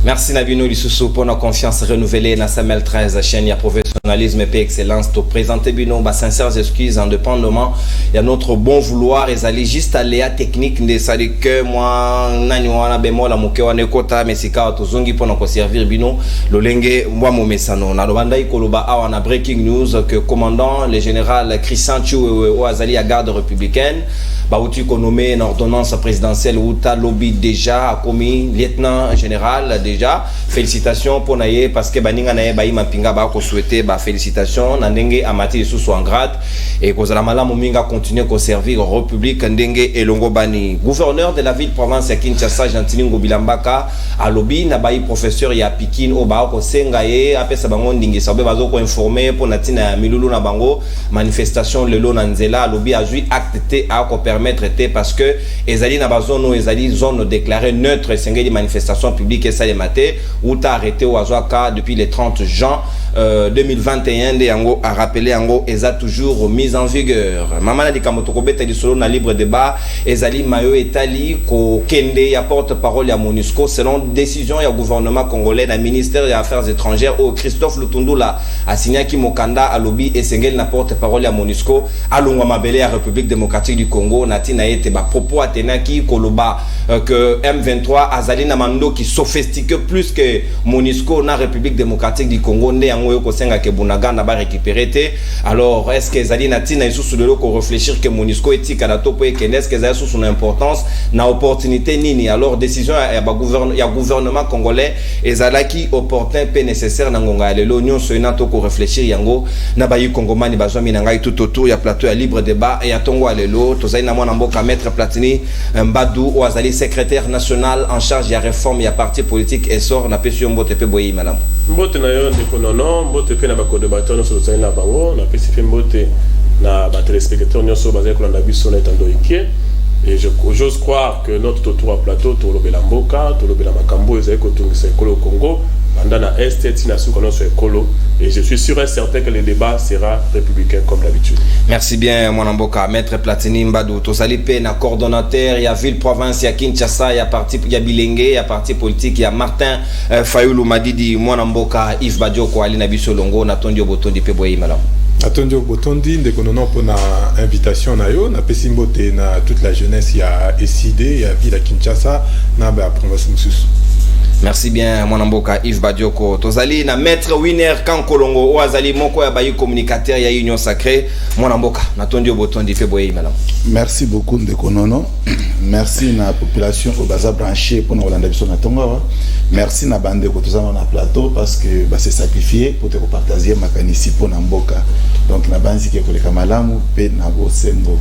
Merci Nabino Lisusu pour la confiance renouvelée dans Samuel 13 chaîne ya professionnalisme et excellence to présenter bino ba sincères excuses indépendamment il y a notre bon vouloir et aller juste aléa technique de ça que moi nani wana bemo la moke wana kota mesika tozongi pour nous servir bino lolenge moi mo mesano na lobanda ikoloba awa na breaking news que commandant le général Christian Chiwewe au azali à garde républicaine Bauti nommé une ordonnance présidentielle où ta lobby déjà a commis lieutenant général déjà. Félicitations pour naye parce que baninga naye bayi mapinga ba ko souhaiter ba félicitations na ndenge amati sous en grade et ko zala mala mominga continuer ko servir République ndenge elongo bani. Gouverneur de la ville province ya Kinshasa Gentilingo Bilambaka a lobby na bayi professeur ya Pikine o ba ko senga ye apesa bango ndingi sabe bazo ko informer pour natina milulu na bango manifestation lelo na nzela lobby a jui acte a ko permettre parce que ezali na bazone ezali zone déclarée neutre sengé des manifestations publiques et ça les maté ou t'a arrêté au Azoaka depuis le 30 juin 2021 de yango a rappelé yango eza toujours mise en vigueur maman di kamotoko beta di solo na libre débat ezali mayo etali ko kende ya porte-parole ya MONUSCO selon décision ya gouvernement congolais na ministère des affaires étrangères au Christophe Lutundula a signé ki mokanda a lobby et sengel na porte-parole ya MONUSCO alongwa mabele ya République démocratique du Congo natina ete ba propos atenaki koloba que M23 azali na mando qui sophistiqué plus que MONUSCO na République démocratique du Congo ne yango ko senga ke bunaga na ba récupérer té alors est-ce que ezali na tina isusu lelo ko réfléchir que MONUSCO etika na topo e kenes que ezali sous son importance na opportunité nini alors décision ya gouvernement congolais ezalaki opportun pe nécessaire na ngonga lelo nyonso ina to ko réfléchir yango na bayi kongomani bazwami na ngai tout autour ya plateau ya libre débat et ya tongo lelo tozali na mwana mboka maître Platini Mbadou ou azali secrétaire national en charge de la réforme et parti politique et sort na pesi mbote pe boyi madame mbote na yo ndeko nono mbote pe na ba codebatteur nyonso tozali na bango na pesi pe mbote na ba téléspectateurs nyonso bazali kolanda biso na etando ikie et j'ose croire que notre tour à plateau tolobela mboka tolobela makambo ezali kotungisa ekolo au Congo pendant na est tina suka nyonso ekolo et je suis sûr et certain que le débat sera républicain comme d'habitude. Merci bien mon mboka maître Platini Mbadou tozali pe na coordonnateur ya ville province ya Kinshasa ya parti ya Bilenge ya parti politique ya Martin Fayulu Madidi mon mboka Yves Badioko ali na biso longo na tondio botondi pe boyi malam Atondio botondi ndeko nono pour na invitation na yo na pesimbote na toute la jeunesse ya SID ya ville ya Kinshasa na ba province mususu. Merci bien mon mboka Yves Badioko tozali na maître Winner Kankolongo o azali moko ya bayi communicateur ya Union Sacrée mon mboka na tondio botondi fe boyi malam. Merci beaucoup ndeko nono merci na population au baza branché pour nous landa biso na tongo merci na bande ko tozana na plateau parce que ba se sacrifier pour te partager makanisi pour na mboka donc na banzi ke koleka malamu pe na bosembo.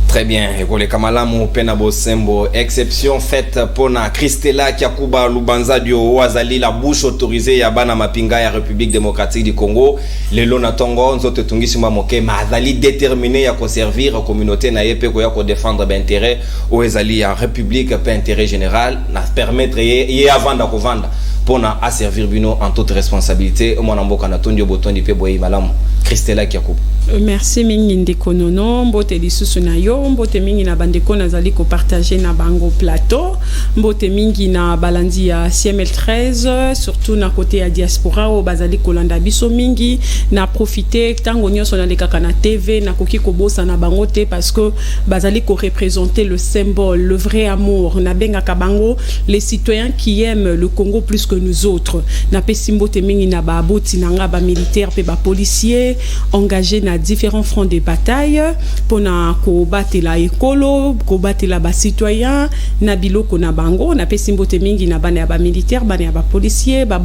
Très bien, Ekole Kamalamu Penabo Sembo, exception faite pour na Christella Kiakuba Lubanza Dio Wazali la bouche autorisée ya bana mapinga ya République démocratique du Congo, le Lona Tongo nzote tungisima moke mazali déterminé ya ko servir communauté na yepe ko ya ko défendre ben intérêt au ezali ya République pe intérêt général na permettre ye avant da ko vanda pona a servir bino en toute responsabilité mwana mboka na tondio botondi pe boyi malamu Christella Kiakuba. Merci mingi ndeko nono mbote lisusu na yo mbote mingi na bandeko nazali ko partager na bango plateau mbote mingi na balandi ya CML 13 surtout na côté ya diaspora o bazali kolanda biso mingi na profiter tango nyonso na lekaka na TV na koki ko bosa na bango te parce que bazali ko représenter le symbole le vrai amour na benga kabango les citoyens qui aiment le Congo plus que nous autres na pesi mbote mingi na ba boti na nga ba militaire pe ba policier engagés na différents fronts de bataille pour na ko batela ekolo ko batela ba citoyens na biloko na bango na pesi mbote mingi na bana ya ba militaire bana ya ba policier ba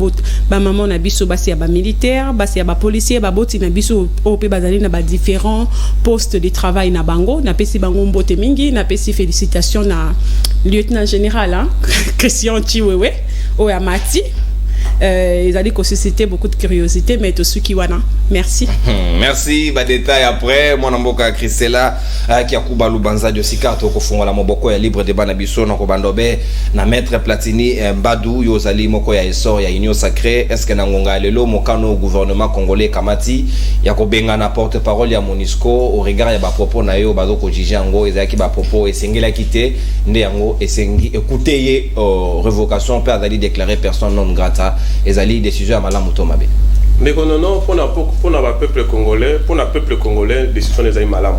maman na biso basi ya ba militaire basi ya ba policier ba boti na biso ope bazali na ba différents postes de travail na bango na pesi bango mbote mingi na pesi félicitations na lieutenant général Christian Chiwewe o ya Mati ils allaient susciter beaucoup de curiosité, mais tout ce qui wana. Merci. Merci. Bah détail après. Mon amboka Christella qui a kuba lubanza de sikato ko fongola moboko ya libre de banabiso na ko bandobe na maître Platini Mbadou yozali moko ya essor ya union sacrée. Est-ce que na ngonga lelo mokano gouvernement congolais kamati ya ko benga na porte-parole ya MONUSCO au regard ya ba propos na yo bazo ko juger ngo ezaki ba propos esengela kité nde yango esengi écouter ye révocation peut aller déclarer personne non grata ezali décision ya malamu to mabe. Mais non, pour le peuple congolais, décision des Aïmalam.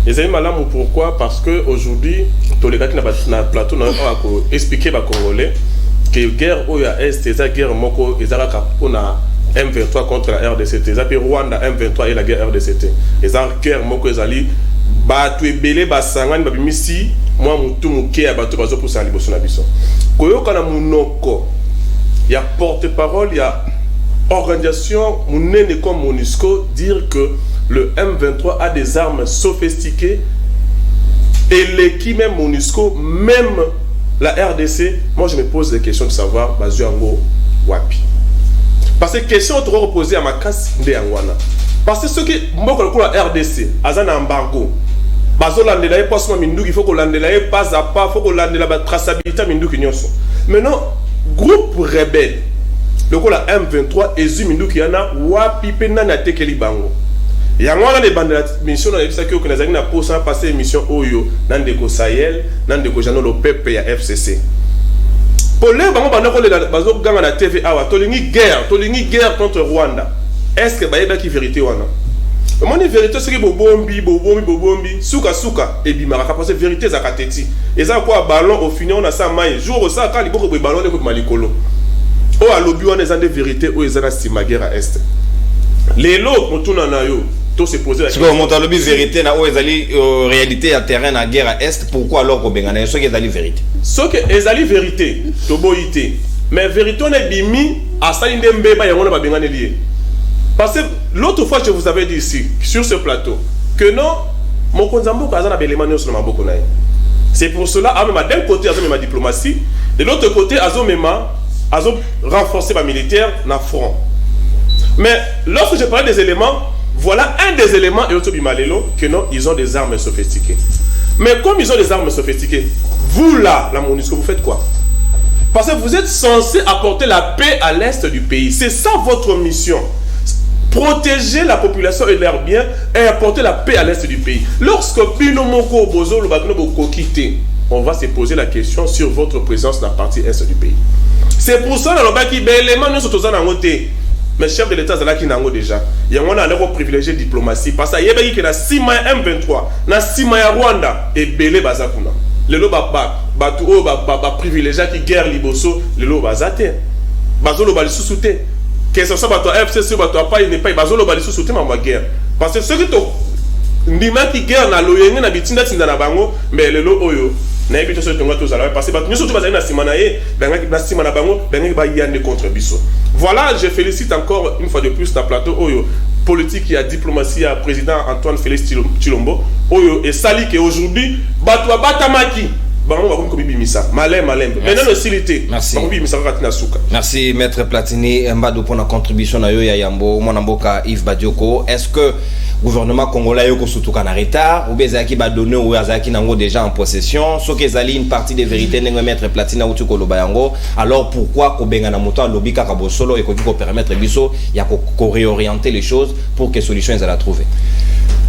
Les Aïmalam, pourquoi? Parce qu'aujourd'hui, tous les gars qui n'ont pas de plateau n'ont pas expliqué aux Congolais que la guerre au Est, c'est la guerre moko, ils ont M23 contre la RDCT. Ils ont Rwanda M23 et la guerre RDCT. Ils ont guerre moko, ils ont battu belé basangan babimisi moi mutu muke abatu bazo pour ça liboso na biso. Koyoka na munoko. Il y a porte-parole, il y a organisation mounene comme MONUSCO dire que le M23 a des armes sophistiquées et l'équipe même MONUSCO, même la RDC, moi je me pose des questions de savoir Bazuango Wapi. Parce que question trop reposée à ma casse de Angwana. Parce que ce qui moi la RDC, azana embargo. Bazo landela pas seulement minduki, il faut qu'on landela pas à pas, il faut qu'on landela la traçabilité minduki nyonso. Maintenant groupe rebelle le coup la M23 ezumindu qui yana wapi pena na tekeli bango ya ngwana les bandes mission na bisa que les na posa passer mission oyo nandeko Sahel nandeko jano lo pepe ya FCC pour les bango bandako le bazo ganga na TV awa tolingi guerre contre Rwanda. Est-ce que baïba qui vérité wana mon vérité c'est que bobombi suka et bimara parce que vérité za kateti et ça quoi ballon au final on a ça maille jour ça quand liboko be ballon ko malikolo o alobi wana eza nde vérité o eza na sima guerre à est lelo motuna na yo to se poser la question mon alobi vérité na o ezali réalité à terrain na guerre à est pourquoi alors ko bengana so ke ezali vérité ezali vérité to boyité mais vérité on est bimi asali nde mbeba yango na babengana lié parce que l'autre fois je vous avais dit ici sur ce plateau que non mon konzambo kaza na belema nyonso na maboko na ye. C'est pour cela d'un côté azo ma diplomatie de l'autre côté azo renforcer ma militaire na front. Mais lorsque je parlais des éléments, voilà un des éléments et autres bimalelo que non, ils ont des armes sophistiquées. Mais comme ils ont des armes sophistiquées, vous là, la MONUSCO, vous faites quoi? Parce que vous êtes censé apporter la paix à l'est du pays. C'est ça votre mission. Protéger la population et leurs biens et apporter la paix à l'est du pays. Lorsque Pinomoko Bozo le Bagnobo quitté, on va se poser la question sur votre présence dans la partie est du pays. C'est pour ça que l'élément nous sommes en côté. Mais chef de l'État là qui n'a déjà. Il y a un privilégié diplomatie parce que il y a que na Sima M23, na Sima Rwanda et Belé Bazakuna. Le lo ba privilégié qui guerre liboso, le lo bazate. Bazolo ba sous-souté. Que ce soit bato FCC bato pas il n'est pas bazolo ba sous-souté ma guerre. Parce que ceux qui to ndima qui guerre na loyenge na bitinda tinda na bango mais le lo oyo na ebito so tonga to zala parce que bato nyonso to bazali na simana ye banga na simana bango banga ba yande contre biso. Voilà, je félicite encore une fois de plus la plateau oyo politique et diplomatie à président Antoine Félix Tshilombo oyo et sali que aujourd'hui bato batamaki Merci Maître Platini Mbadou pour la contribution à Yambo Monamboka Yves Badioko. Est-ce que le gouvernement congolais est surtout en retard ou bien qui va donner ou qui n'ont déjà en possession ce qui est une partie des vérités n'est Maître Platini ou Tukolobayango alors pourquoi Kobenga na moto lobby kakabo solo et qu'on peut permettre biso il y a qu'on réorienter les choses pour que solutions à la trouver.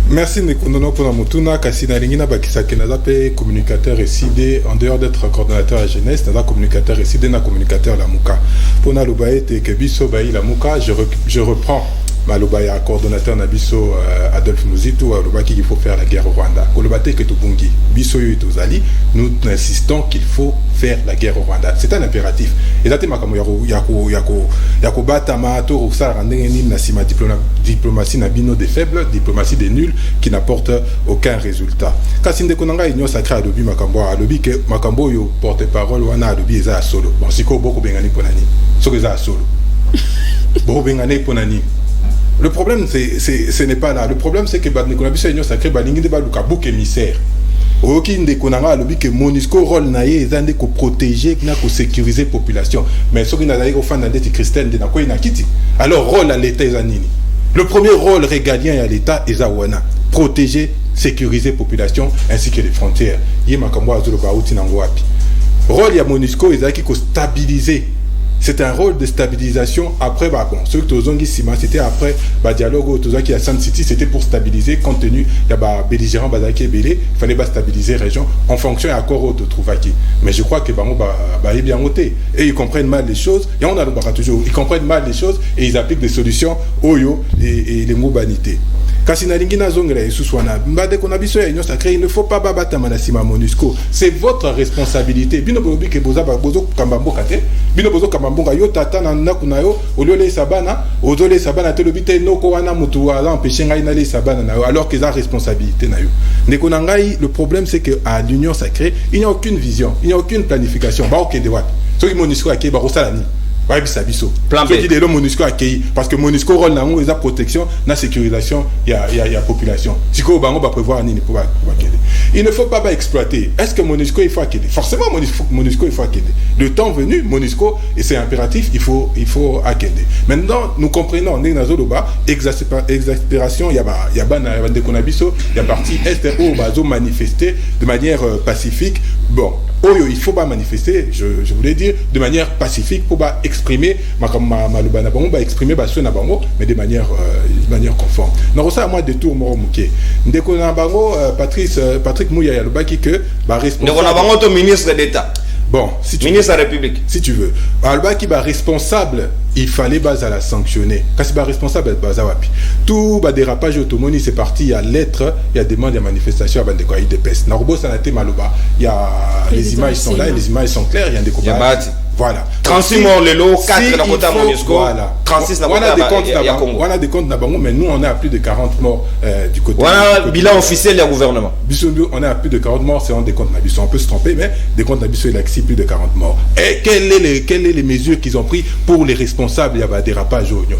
Merci Nekonono pour la motuna Kassina Lingina Bakisake Naza pe communicateur SID en dehors d'être coordonnateur à jeunesse Naza communicateur SID na communicateur la Muka pour na lobaye te kebiso bayi la Muka je reprends Malobaya coordonnateur Nabiso Adolphe Muzitu Lobaki qu'il faut faire la guerre au Rwanda Kolobate que Tubungi Biso Yutozali nous insistons qu'il faut faire la guerre au Rwanda c'est un impératif et là makamo yako batama to usara ndengeni na sima diplomatie na bino des faibles diplomatie des nuls qui n'apporte aucun résultat kasinde konanga union sacrée à lobi makambo a lobi que makambo yo porte-parole wana lobi eza solo bon siko boko bengani ponani soko eza solo boko bengani ponani. Le problème, ce n'est pas là. Le problème, c'est que l'Union sacrée, balingi de baluka bouk émissaire. Aucun des konanga lobby que Monisco rôle naie ezande ko protéger na ko sécuriser population. Mais ce qui n'a d'ailleurs au fin d'année Christelle de na ko inakiti. Alors rôle à l'État ezanini. Le premier rôle régalien à l'État ezawana protéger, sécuriser population ainsi que les frontières. Yema kambo azolo ba uti nango wapi. Rôle ya Monisco ezaki ko stabiliser. C'est un rôle de stabilisation après bon ceux que tozongi sima c'était après dialogue tozaki à Sun City c'était pour stabiliser compte tenu il y a belligérant bazaki belé fallait stabiliser région en fonction à accord de trouvaki mais je crois que est bien noté et ils comprennent mal les choses et on a toujours ils comprennent mal les choses et ils appliquent des solutions oyo et les mobanité. Kasina lingina zongela esuswana mbade kona biso ya union sacrée il ne faut pas babata manasima Monusco c'est votre responsabilité bino bobi ke boza bozo kambamboka te bino bozo kambamboka yo tata na nakuna yo olole sabana ozole sabana te lobite noko wana mutu ala empêcher ngai na le sabana na yo alors que ça responsabilité na yo ndeko na ngai le problème c'est que à l'union sacrée il n'y a aucune vision il n'y a aucune planification ba okende wapi so Monusco akei ba kosala ni ouais, bisabiso. Plan B. Qui dit le Monusco accueilli parce que Monusco rôle dans la protection, la sécurisation, il y a population. Si quoi bango va prévoir ni pour il ne faut pas exploiter. Est-ce que Monusco il faut accueillir? Forcément Monusco il faut accueillir. Le temps venu Monusco et c'est impératif il faut accueillir. Maintenant nous comprenons né nazoloba exaspération il y a des konabiso il y a partie est où bazo manifester de manière pacifique. Bon, il faut pas manifester, je voulais dire de manière pacifique pour exprimer exprimer mais de manière conforme. Non ça moi détour moromuké. Ndeko na bango Patrick Mouya Yalobaki que responsable. Ndeko na bango to ministre d'État. Bon, si tu ministre de la République. Si tu veux. Albaki responsable, il fallait la sanctionner. Quand c'est responsable, wapi. Tout dérapage automoni c'est parti à lettre, il y a demande de manifestation avant de quoi il dépêche. Narubo sanate maloba, il y a les images sont là, les images sont claires, il y a des combats. Voilà. 36 morts le lot, 4 dans côté Monusco. Voilà. 36 dans côté Congo. On a des comptes d'Abango, mais nous on est à plus de 40 morts du côté. Voilà, bilan officiel du gouvernement. On est à plus de 40 morts, c'est un des comptes Nabiso. On peut se tromper, mais des comptes Nabiso, il a plus de 40 morts. Et quelles sont les mesures qu'ils ont prises pour les responsables? Il y a des dérapages au Union.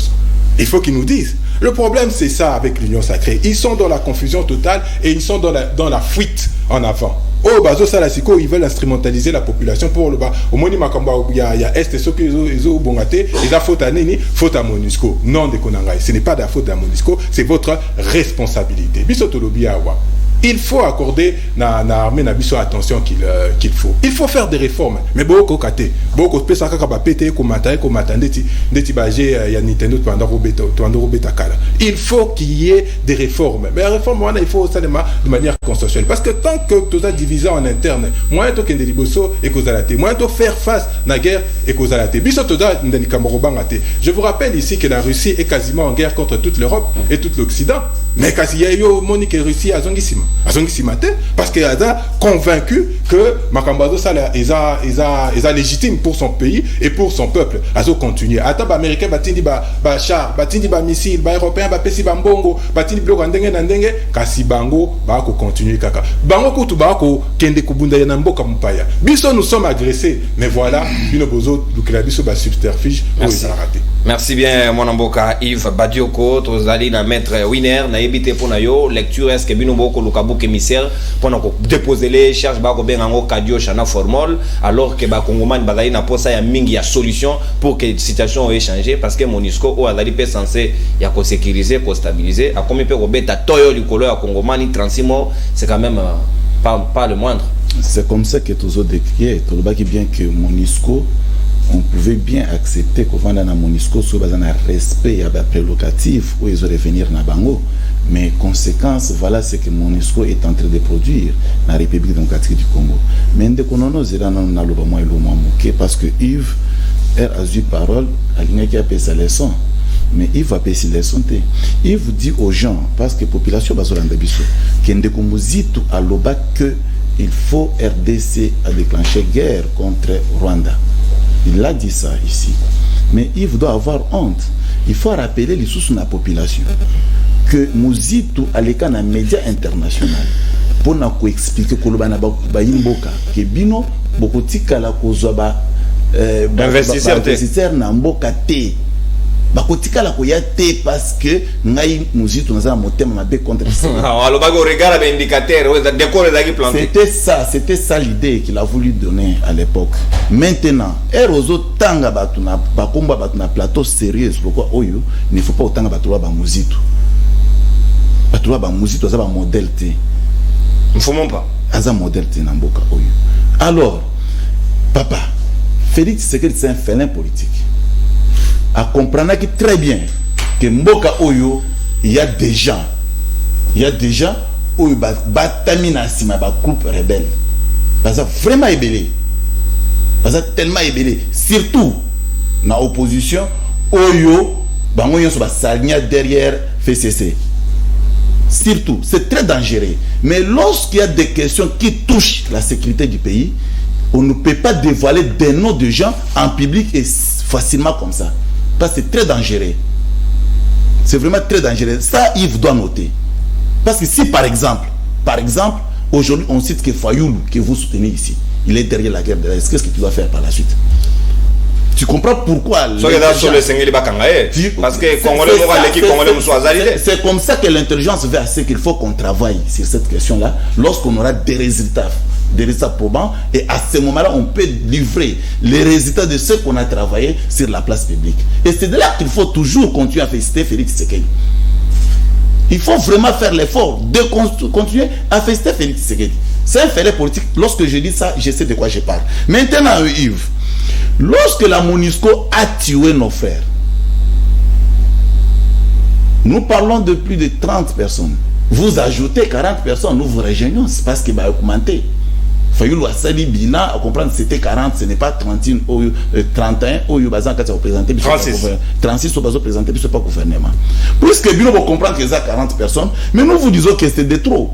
Il faut qu'ils nous disent. Le problème, c'est ça avec l'Union sacrée. Ils sont dans la confusion totale et ils sont dans la fuite en avant. Oh, bazo salasiko, ils veulent instrumentaliser la population pour le bas. Au moins, il y a Est et ceux qui ont bongaté, ils ont faute à Nini, faute à Monusco. Non, de Konangai. Ce n'est pas de la faute à Monusco, c'est votre responsabilité. Bisotolobi awa. Il faut accorder na armée na biso attention qu'il faut. Il faut faire des réformes. Mais beaucoup kate, beaucoup pesa kaka ba pété ko matande ndeti baje ya Nintendo to beta kala. Il faut qu'il y ait des réformes. Mais les réformes il faut seulement de manière consensuelle parce que tant que tout ça divisé en interne, moins to kende liboso et kozalate, moins to faire face na guerre et kozalate. Biso to da ndeni kamorobangate. Je vous rappelle ici que la Russie est quasiment en guerre contre toute l'Europe et tout l'Occident. Mais kasi yo Monique Russie azongisima. Parce qu'il a convaincu que Makambazo Sala est légitime pour son pays et pour son peuple. Azo continuer. Attends, américain batindi ba char, batindi ba missile, ba européen ba pesi ba mbongo, batindi bloc ndenge na ndenge, kasi bango ba ko continuer kaka. Bango ko tu ba ko kende kubunda na mboka mpaya. Biso nous sommes agressés, mais voilà, bino bozo lukela biso ba subterfuge pour les rater. Merci bien mon amboka Yves Badioko, tozali na maître Winner na ebité pour na yo lecture est-ce que bino boko lukabu émissaire pour déposer les charges ba ko bengango kadio chana formol alors que ba kongomani bazali na posa ya mingi ya solution pour que situation ait changé parce que Monusco o azali pe censé ya ko sécuriser ko stabiliser a comme pe ko beta toyo likolo ya kongomani 36 morts c'est quand même pas le moindre. C'est comme ça que tous autres décriés tout le bas qui bien que Monusco on pouvait bien accepter qu'on vende dans Monusco sur base d'un respect à prélocatif où ils auraient venir na bango. Mais conséquence, voilà ce que Monusco est en train de produire dans la République démocratique du Congo. Mais dès qu'on a zéro na lobamo et parce que Yves a eu parole à l'ingé qui a payé sa leçon. Mais Yves va payer sa leçon. Yves dit aux gens parce que la population bazolanda biso kende komuzitu à loba que il faut RDC à déclencher guerre contre Rwanda. Il a dit ça ici. Mais Yves doit avoir honte. Il faut rappeler les sous de la population que Mouzitu aleka na médias internationaux pour na ko expliquer ko lobana ba yimboka ke bino bokotika la kozwa ba investisseur na mboka te bakotika la koya te parce que ngai musique naza motema mabe contre ça. Alors bago regarde les indicateurs, les décors les plantés. C'était ça l'idée qu'il a voulu donner à l'époque. Maintenant, erozo tanga batuna bakomba batuna plateau sérieux pourquoi oyo il ne faut pas autant batula ba musique. Batula ba musique ça ba modèle té. Il faut même pas. Aza modèle té na mboka oyo. Alors papa Félix Tshisekedi c'est un félin politique. À comprendre que très bien que mboka oyo il y a des gens oyo batamina sima ba groupe rebelle parce que vraiment ébélé parce que tellement ébélé surtout na opposition oyo bango yo so ba salia derrière FCC surtout c'est très dangereux mais lorsqu'il y a des questions qui touchent la sécurité du pays on ne peut pas dévoiler des noms de gens en public et facilement comme ça. Parce que c'est très dangereux. C'est vraiment très dangereux. Ça, Yves doit noter. Parce que si, par exemple, aujourd'hui, on cite que Fayoulou, que vous soutenez ici, il est derrière la guerre de l'Est. Qu'est-ce que tu dois faire par la suite? Tu comprends pourquoi c'est comme ça que l'intelligence veut assez qu'il faut qu'on travaille sur cette question-là lorsqu'on aura des résultats probants et à ce moment-là on peut livrer les résultats de ce qu'on a travaillé sur la place publique. Et c'est de là qu'il faut toujours continuer à féliciter Félix Tshisekedi. Il faut vraiment faire l'effort de continuer à féliciter Félix Tshisekedi. C'est un fait politique. Lorsque je dis ça, je sais de quoi je parle. Maintenant, Yves, lorsque la MONUSCO a tué nos frères, nous parlons de plus de 30 personnes. Vous ajoutez 40 personnes, nous vous rejoignons. C'est parce qu'il va augmenter. Fayoulou a sali bilan à comprendre que c'était 40, ce n'est pas 31 au Yubazan quand ça représente 36 au Bazo présenté, ce n'est pas gouvernement. Puisque Bino va comprendre que ça 40 personnes, mais nous vous disons que c'est de trop.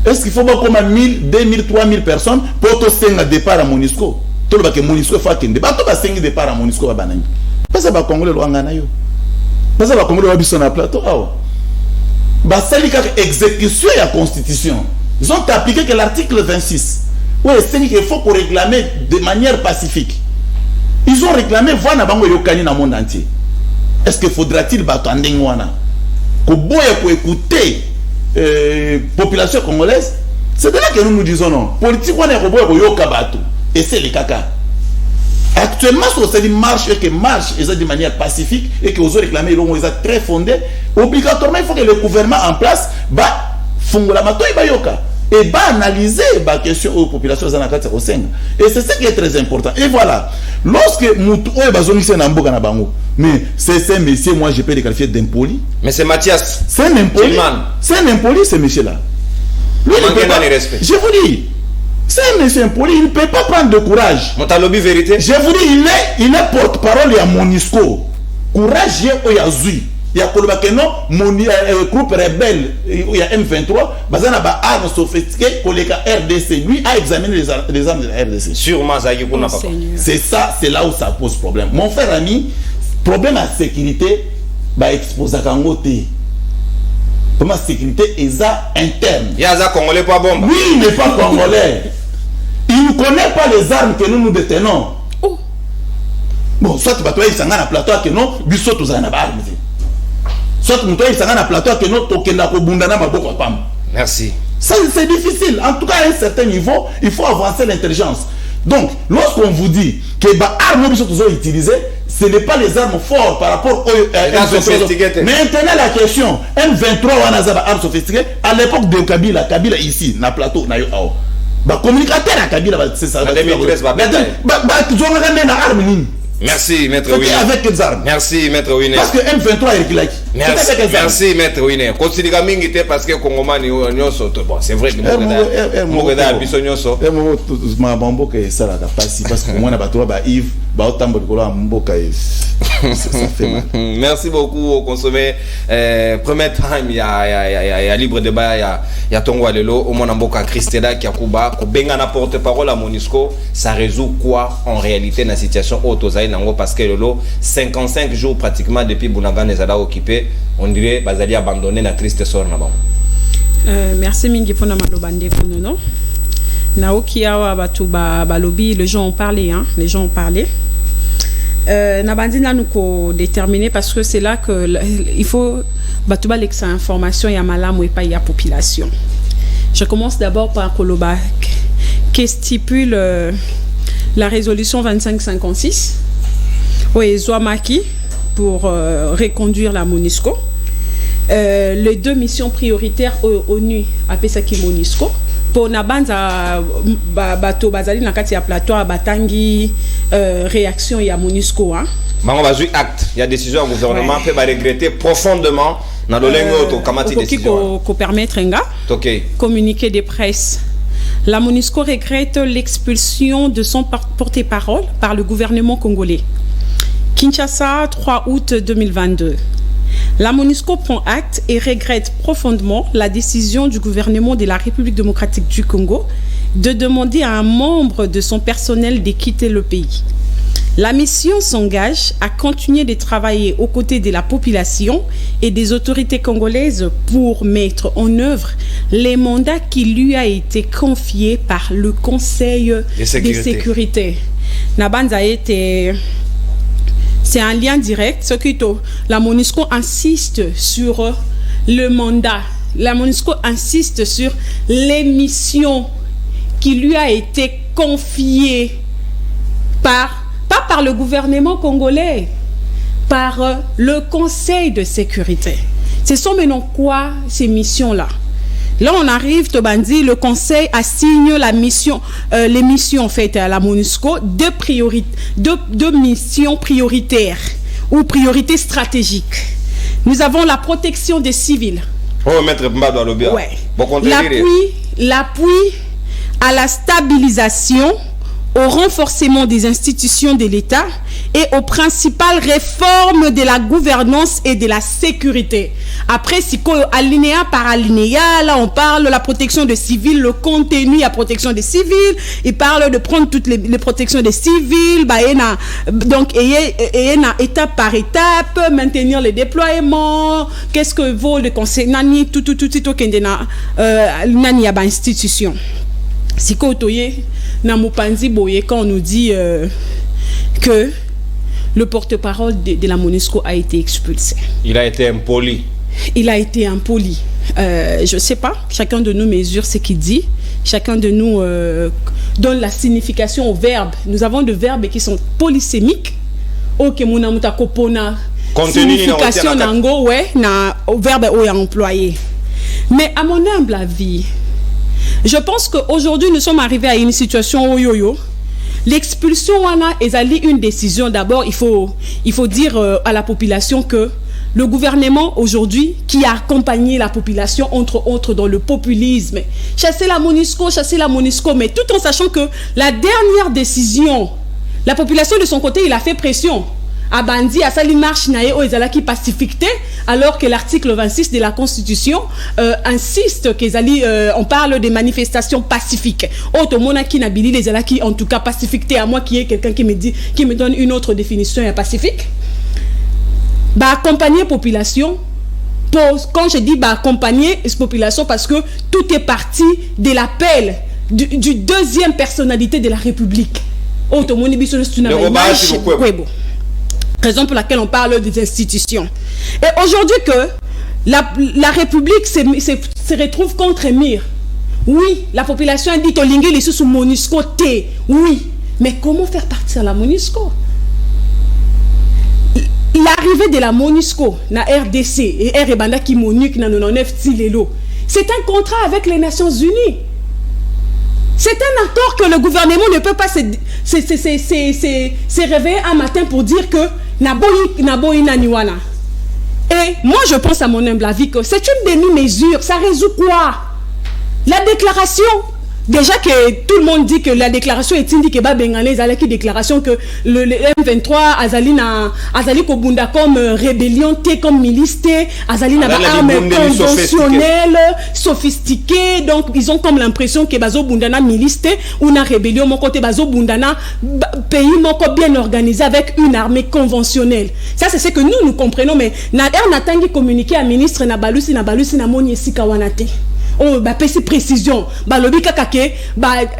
Est-ce qu'il faut pas comme 1000, 2000, 3000 personnes pour tout un départ à MONUSCO? Tout le monde MONUSCO fait qu'un débat, tout le départ à MONUSCO à Banani. Parce que le Congolais loin ganayo. Parce que le Congolais loin bisson à plateau. Bah ça dit exécution et la constitution. Ils ont appliqué que l'article 26. Oui, c'est qu'il faut qu'on réclame de manière pacifique. Ils ont réclamé voilà bango yokani dans le monde entier. Est-ce qu'il faudra-t-il battre wana ko boye pour écouter population congolaise? C'est de là que nous disons non. Politique on est ko boye ko yoka bato et c'est le caca. Actuellement, c'est une marche et que marche et ça de manière pacifique et que vous réclamé ils ont très fondé. Obligatoirement, il faut que le gouvernement en place bah fongola mato et bayoka. Et va analyser la question aux populations et c'est ce qui est très important. Et voilà, lorsque mais c'est un monsieur, moi je peux le qualifier d'impoli. Mais c'est Mathias. C'est un impoli. C'est un impoli ce monsieur-là. Je vous dis, c'est un monsieur impoli, il ne peut pas prendre de courage. Montalobi vérité. Je vous dis, il est porte-parole à MONUSCO. Courage et Yazui. Il y a un groupe rebelle, il y a M23, bazana ba armes sophistiquées, collègue RDC, lui a examiné les armes de la RDC. Sûrement, c'est ça, c'est là où ça pose problème. Mon frère ami, problème à sécurité, bah expose à Kangote. Problème à sécurité, ils a interne. Il y a un Congolais pas bon. Oui, il n'est pas Congolais. Il ne connaît pas les armes que nous détenons. Oh. Bon, soit tu vas trouver un plateau que non, bisous tous en armes. Soit nous avons un plateau que nous avons. Merci. Ça, c'est difficile. En tout cas, à un certain niveau, il faut avancer l'intelligence. Donc, lorsqu'on vous dit que les armes que nous avons utilisées, ce n'est pas les armes fortes par rapport aux M23. Maintenant, la question, M23 on a des armes sophistiquées. À l'époque de Kabila ici, dans le plateau, le communicateur à Kabila, c'est ça. Merci, Maître Winer. Avec quelles armes? Merci, Maître Winer. Parce que M23 est réglé. Merci, Maître Winer. Continue à m'inviter parce que Congomani, bon, c'est vrai que mon gars a besoin de ça. Ma bambo que ça la passe parce que moi na bato ba Yves ba otambo likolo mboka ça fait mal. Merci beaucoup au consommé premier time il y a libre débat il y a Tongo Alelo au mon mboka Christela qui a Kuba ko benga na porte-parole à MONUSCO, ça résout quoi en réalité la situation autozaï nango parce que lolo 55 jours pratiquement depuis Bounanga Nezala occupé, on dirait bazali abandonné na triste sort na bango. Merci mingi pona malobande fonono. Naoki awa batu ba lobby, les gens ont parlé hein, les gens ont parlé. Nabandi na nous déterminer parce que c'est là que il faut batuba l'ex information ya malamu et pas ya population. Je commence d'abord par Koloba qui stipule la résolution 2556 oui Zouamaki pour reconduire la MONUSCO. Les 2 missions prioritaires ONU appelées ça qui MONUSCO pour nabanza bato bazali na kati ya plateau batangi réaction ya MONUSCO hein. On va jouer acte. Il y a décision du gouvernement peut regretter profondément dans le lengo kamati décision. Ko permettre nga. OK. Communiqué de presse. La MONUSCO regrette l'expulsion de son porte-parole par le gouvernement congolais. Kinshasa, 3 août 2022. La MONUSCO prend acte et regrette profondément la décision du gouvernement de la République démocratique du Congo de demander à un membre de son personnel de quitter le pays. La mission s'engage à continuer de travailler aux côtés de la population et des autorités congolaises pour mettre en œuvre les mandats qui lui a été confiés par le Conseil de sécurité. Nabanza était... C'est un lien direct. Ce qui la MONUSCO insiste sur le mandat. La MONUSCO insiste sur les missions qui lui a été confiées pas par le gouvernement congolais, par le Conseil de sécurité. Ce sont maintenant quoi ces missions-là? Là, on arrive, Tobandi, le Conseil assigne la mission, les missions faites à la MONUSCO, deux missions prioritaires ou priorités stratégiques. Nous avons la protection des civils. Oh, maître Mbado Alobia. Ouais. L'appui à la stabilisation, au renforcement des institutions de l'État et aux principales réformes de la gouvernance et de la sécurité. Après, si alinéa par alinéa, là on parle de la protection des civils, le contenu à protection des civils, il parle de prendre toutes les protections des civils, donc étape par étape, maintenir les déploiements, qu'est-ce que vaut le conseil, nani, tout, nani yaba institution. Si kotoye, na Mupanzi Boye, quand on nous dit que le porte-parole de la MONUSCO a été expulsé. Il a été impoli. Il a été impoli. Je ne sais pas, chacun de nous mesure ce qu'il dit. Chacun de nous donne la signification au verbe. Nous avons des verbes qui sont polysémiques. Ok, muna muta kopona. Signification nango, ouais, na au verbe ou employé. Mais à mon humble avis, je pense qu'aujourd'hui, nous sommes arrivés à une situation où l'expulsion est une décision. D'abord, il faut dire à la population que le gouvernement aujourd'hui qui a accompagné la population, entre autres dans le populisme, chasser la MONUSCO, mais tout en sachant que la dernière décision, la population de son côté, il a fait pression. Abandi, Asali marche nae o ezalaki pacifiquité, alors que l'article 26 de la Constitution insiste on parle des manifestations pacifiques. Automona qui nabili les ezalaki en tout cas pacifiquité, à moi qui est quelqu'un qui me donne une autre définition à pacifique. Accompagner population. Quand je dis accompagner cette population, parce que tout est parti de l'appel du deuxième personnalité de la République. Automoni biso c'est une raison pour laquelle on parle des institutions. Et aujourd'hui que la République se retrouve contre mur. Oui, la population a dit Tolingue les sous MONUSCO T. Oui, mais comment faire partir la MONUSCO? L'arrivée de la MONUSCO, na RDC et RBanda qui MONUC na 99 Tilelo, c'est un contrat avec les Nations Unies. C'est un accord que le gouvernement ne peut pas se réveiller un matin pour dire que Naboyi Naniwana. Et moi, je pense à mon humble avis que c'est une demi-mesure. Ça résout quoi? La déclaration, déjà que tout le monde dit que la déclaration est indiquée, qui déclaration que le M23 Azali Kobunda comme rébellion, comme milice, Azali n'a pas arme conventionnelle, sophistiquée, donc ils ont comme l'impression que Bazo Bundana milice ou na rébellion, mon côté Bazo Bundana pays bien organisé avec une armée conventionnelle. Ça c'est ce que nous comprenons, mais na Natangi communiqué à ministre na balusi na moni Sikawanate. Oh, c'est précision. Lobi kakake,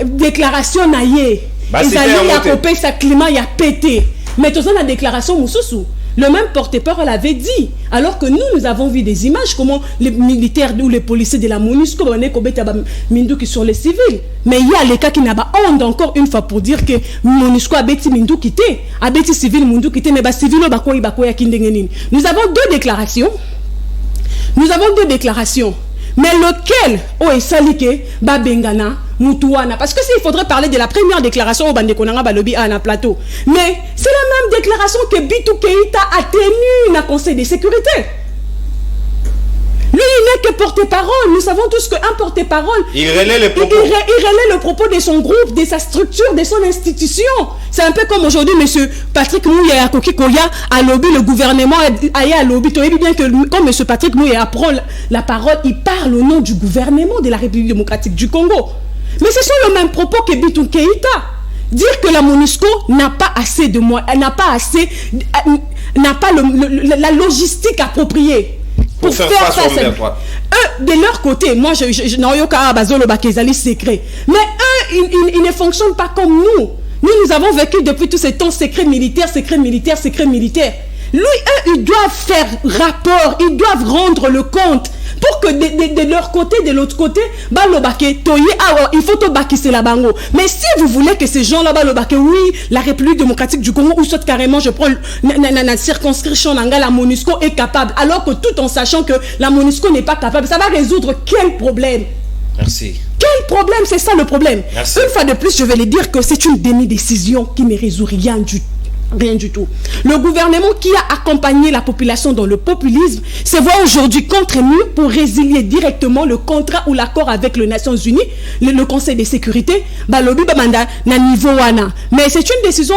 déclaration naïe. Ezali ya kopé sa climat ya pété. Mais dans la déclaration Moussoussou, le même porte-parole avait dit, alors que nous avons vu des images, comment les militaires ou les policiers de la MONUSCO qui sur les civils. Mais il y a les cas qui n'ont pas honte encore une fois pour dire que MONUSCO a bêti Mindou quitté, a bêti civil Mindou quitté, mais civil nous avons deux déclarations. Mais lequel est salike ba bengana mutuana, parce que s'il faudrait parler de la première déclaration au bande konanga balobi à un plateau, mais c'est la même déclaration que Bitou Keïta a tenue dans le Conseil de sécurité. Lui, il n'est que porte-parole. Nous savons tous qu'un porte-parole, il relaie les propos. Il relaie le propos de son groupe, de sa structure, de son institution. C'est un peu comme aujourd'hui, M. Patrick Mouya Koki Koya a lobby, le gouvernement a lobby. Tu vois bien que quand M. Patrick Mouya prend la parole, il parle au nom du gouvernement de la République démocratique du Congo. Mais ce sont les mêmes propos que Bitou Keïta. Dire que la MONUSCO n'a pas assez de moyens, n'a pas la logistique appropriée pour faire face à eux, de leur côté, moi je n'ai pas bazolo bakezali secret, mais eux ils ne fonctionnent pas comme nous. Nous avons vécu depuis tout ce temps secret militaire. Lui, eux, ils doivent faire rapport, ils doivent rendre le compte pour que de leur côté, de l'autre côté, il faut c'est la bango. Mais si vous voulez que ces gens-là, oui, la République démocratique du Congo, ou soit carrément, je prends la circonscription, la MONUSCO est capable, alors que tout en sachant que la MONUSCO n'est pas capable, ça va résoudre quel problème? Merci. Quel problème? C'est ça le problème. Merci. Une fois de plus, je vais le dire que c'est une demi-décision qui ne résout rien du tout. Rien du tout. Le gouvernement qui a accompagné la population dans le populisme se voit aujourd'hui contre mur pour résilier directement le contrat ou l'accord avec les Nations Unies, le Conseil de sécurité, balobi bamanda na niveau wana. Mais c'est une décision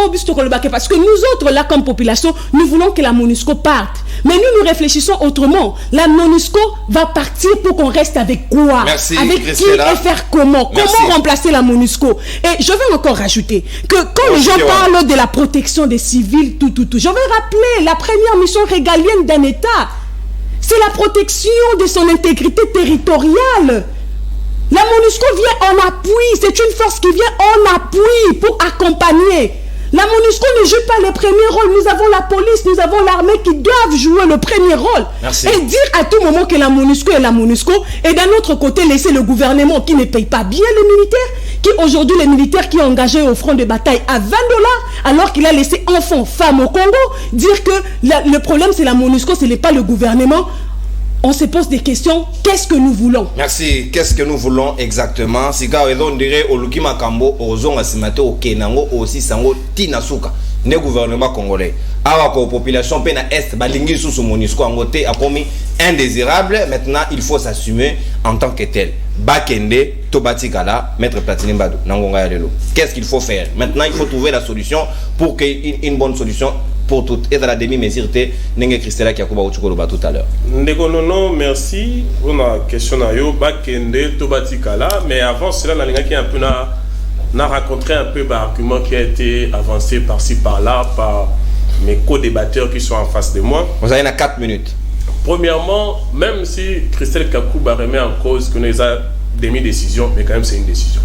parce que nous autres là comme population, nous voulons que la MONUSCO parte. Mais nous réfléchissons autrement. La MONUSCO va partir pour qu'on reste avec quoi? Merci, avec Christella. qui et faire comment? Merci. Comment remplacer la MONUSCO? Et je vais encore rajouter que quand les gens parlent de la protection des civils, tout. Je vais rappeler la première mission régalienne d'un État. C'est la protection de son intégrité territoriale. La MONUSCO vient en appui. C'est une force qui vient en appui pour accompagner. La MONUSCO ne joue pas le premier rôle. Nous avons la police, nous avons l'armée qui doivent jouer le premier rôle. Merci. Et dire à tout moment que la MONUSCO est la MONUSCO, et d'un autre côté laisser le gouvernement qui ne paye pas bien les militaires, qui aujourd'hui les militaires qui ont engagé au front de bataille à $20, alors qu'il a laissé enfants, femmes au Congo, dire que le problème c'est la MONUSCO, ce n'est pas le gouvernement. On se pose des questions, qu'est-ce que nous voulons? Merci, qu'est-ce que nous voulons exactement? Si on dirait au Luki Makambo, au Zonga Simate, au Kenango, aussi Sango, Tinasuka, le gouvernement congolais. Alors la population peine à Est, Balingi sous MONUSCO en côté a commis indésirable, maintenant il faut s'assumer en tant que tel. Bakende, Tobatikala, Maître Platini Badou, Nangonga Yalelo. Qu'est-ce qu'il faut faire? Maintenant il faut trouver la solution pour qu'il y ait une bonne solution pour toutes. Et dans la demi-mesure, Nenge Christella qui a coupé tout à l'heure. Non, merci. On a question à yo, Bakende, Tobatikala, mais avant cela, on a un peu rencontré un peu l'argument qui a été avancé par-ci par-là par mes co-débatteurs qui sont en face de moi. Vous avez 4 minutes. Premièrement, même si Christelle Kakouba remet en cause que nous avons demi-décision, mais quand même c'est une décision.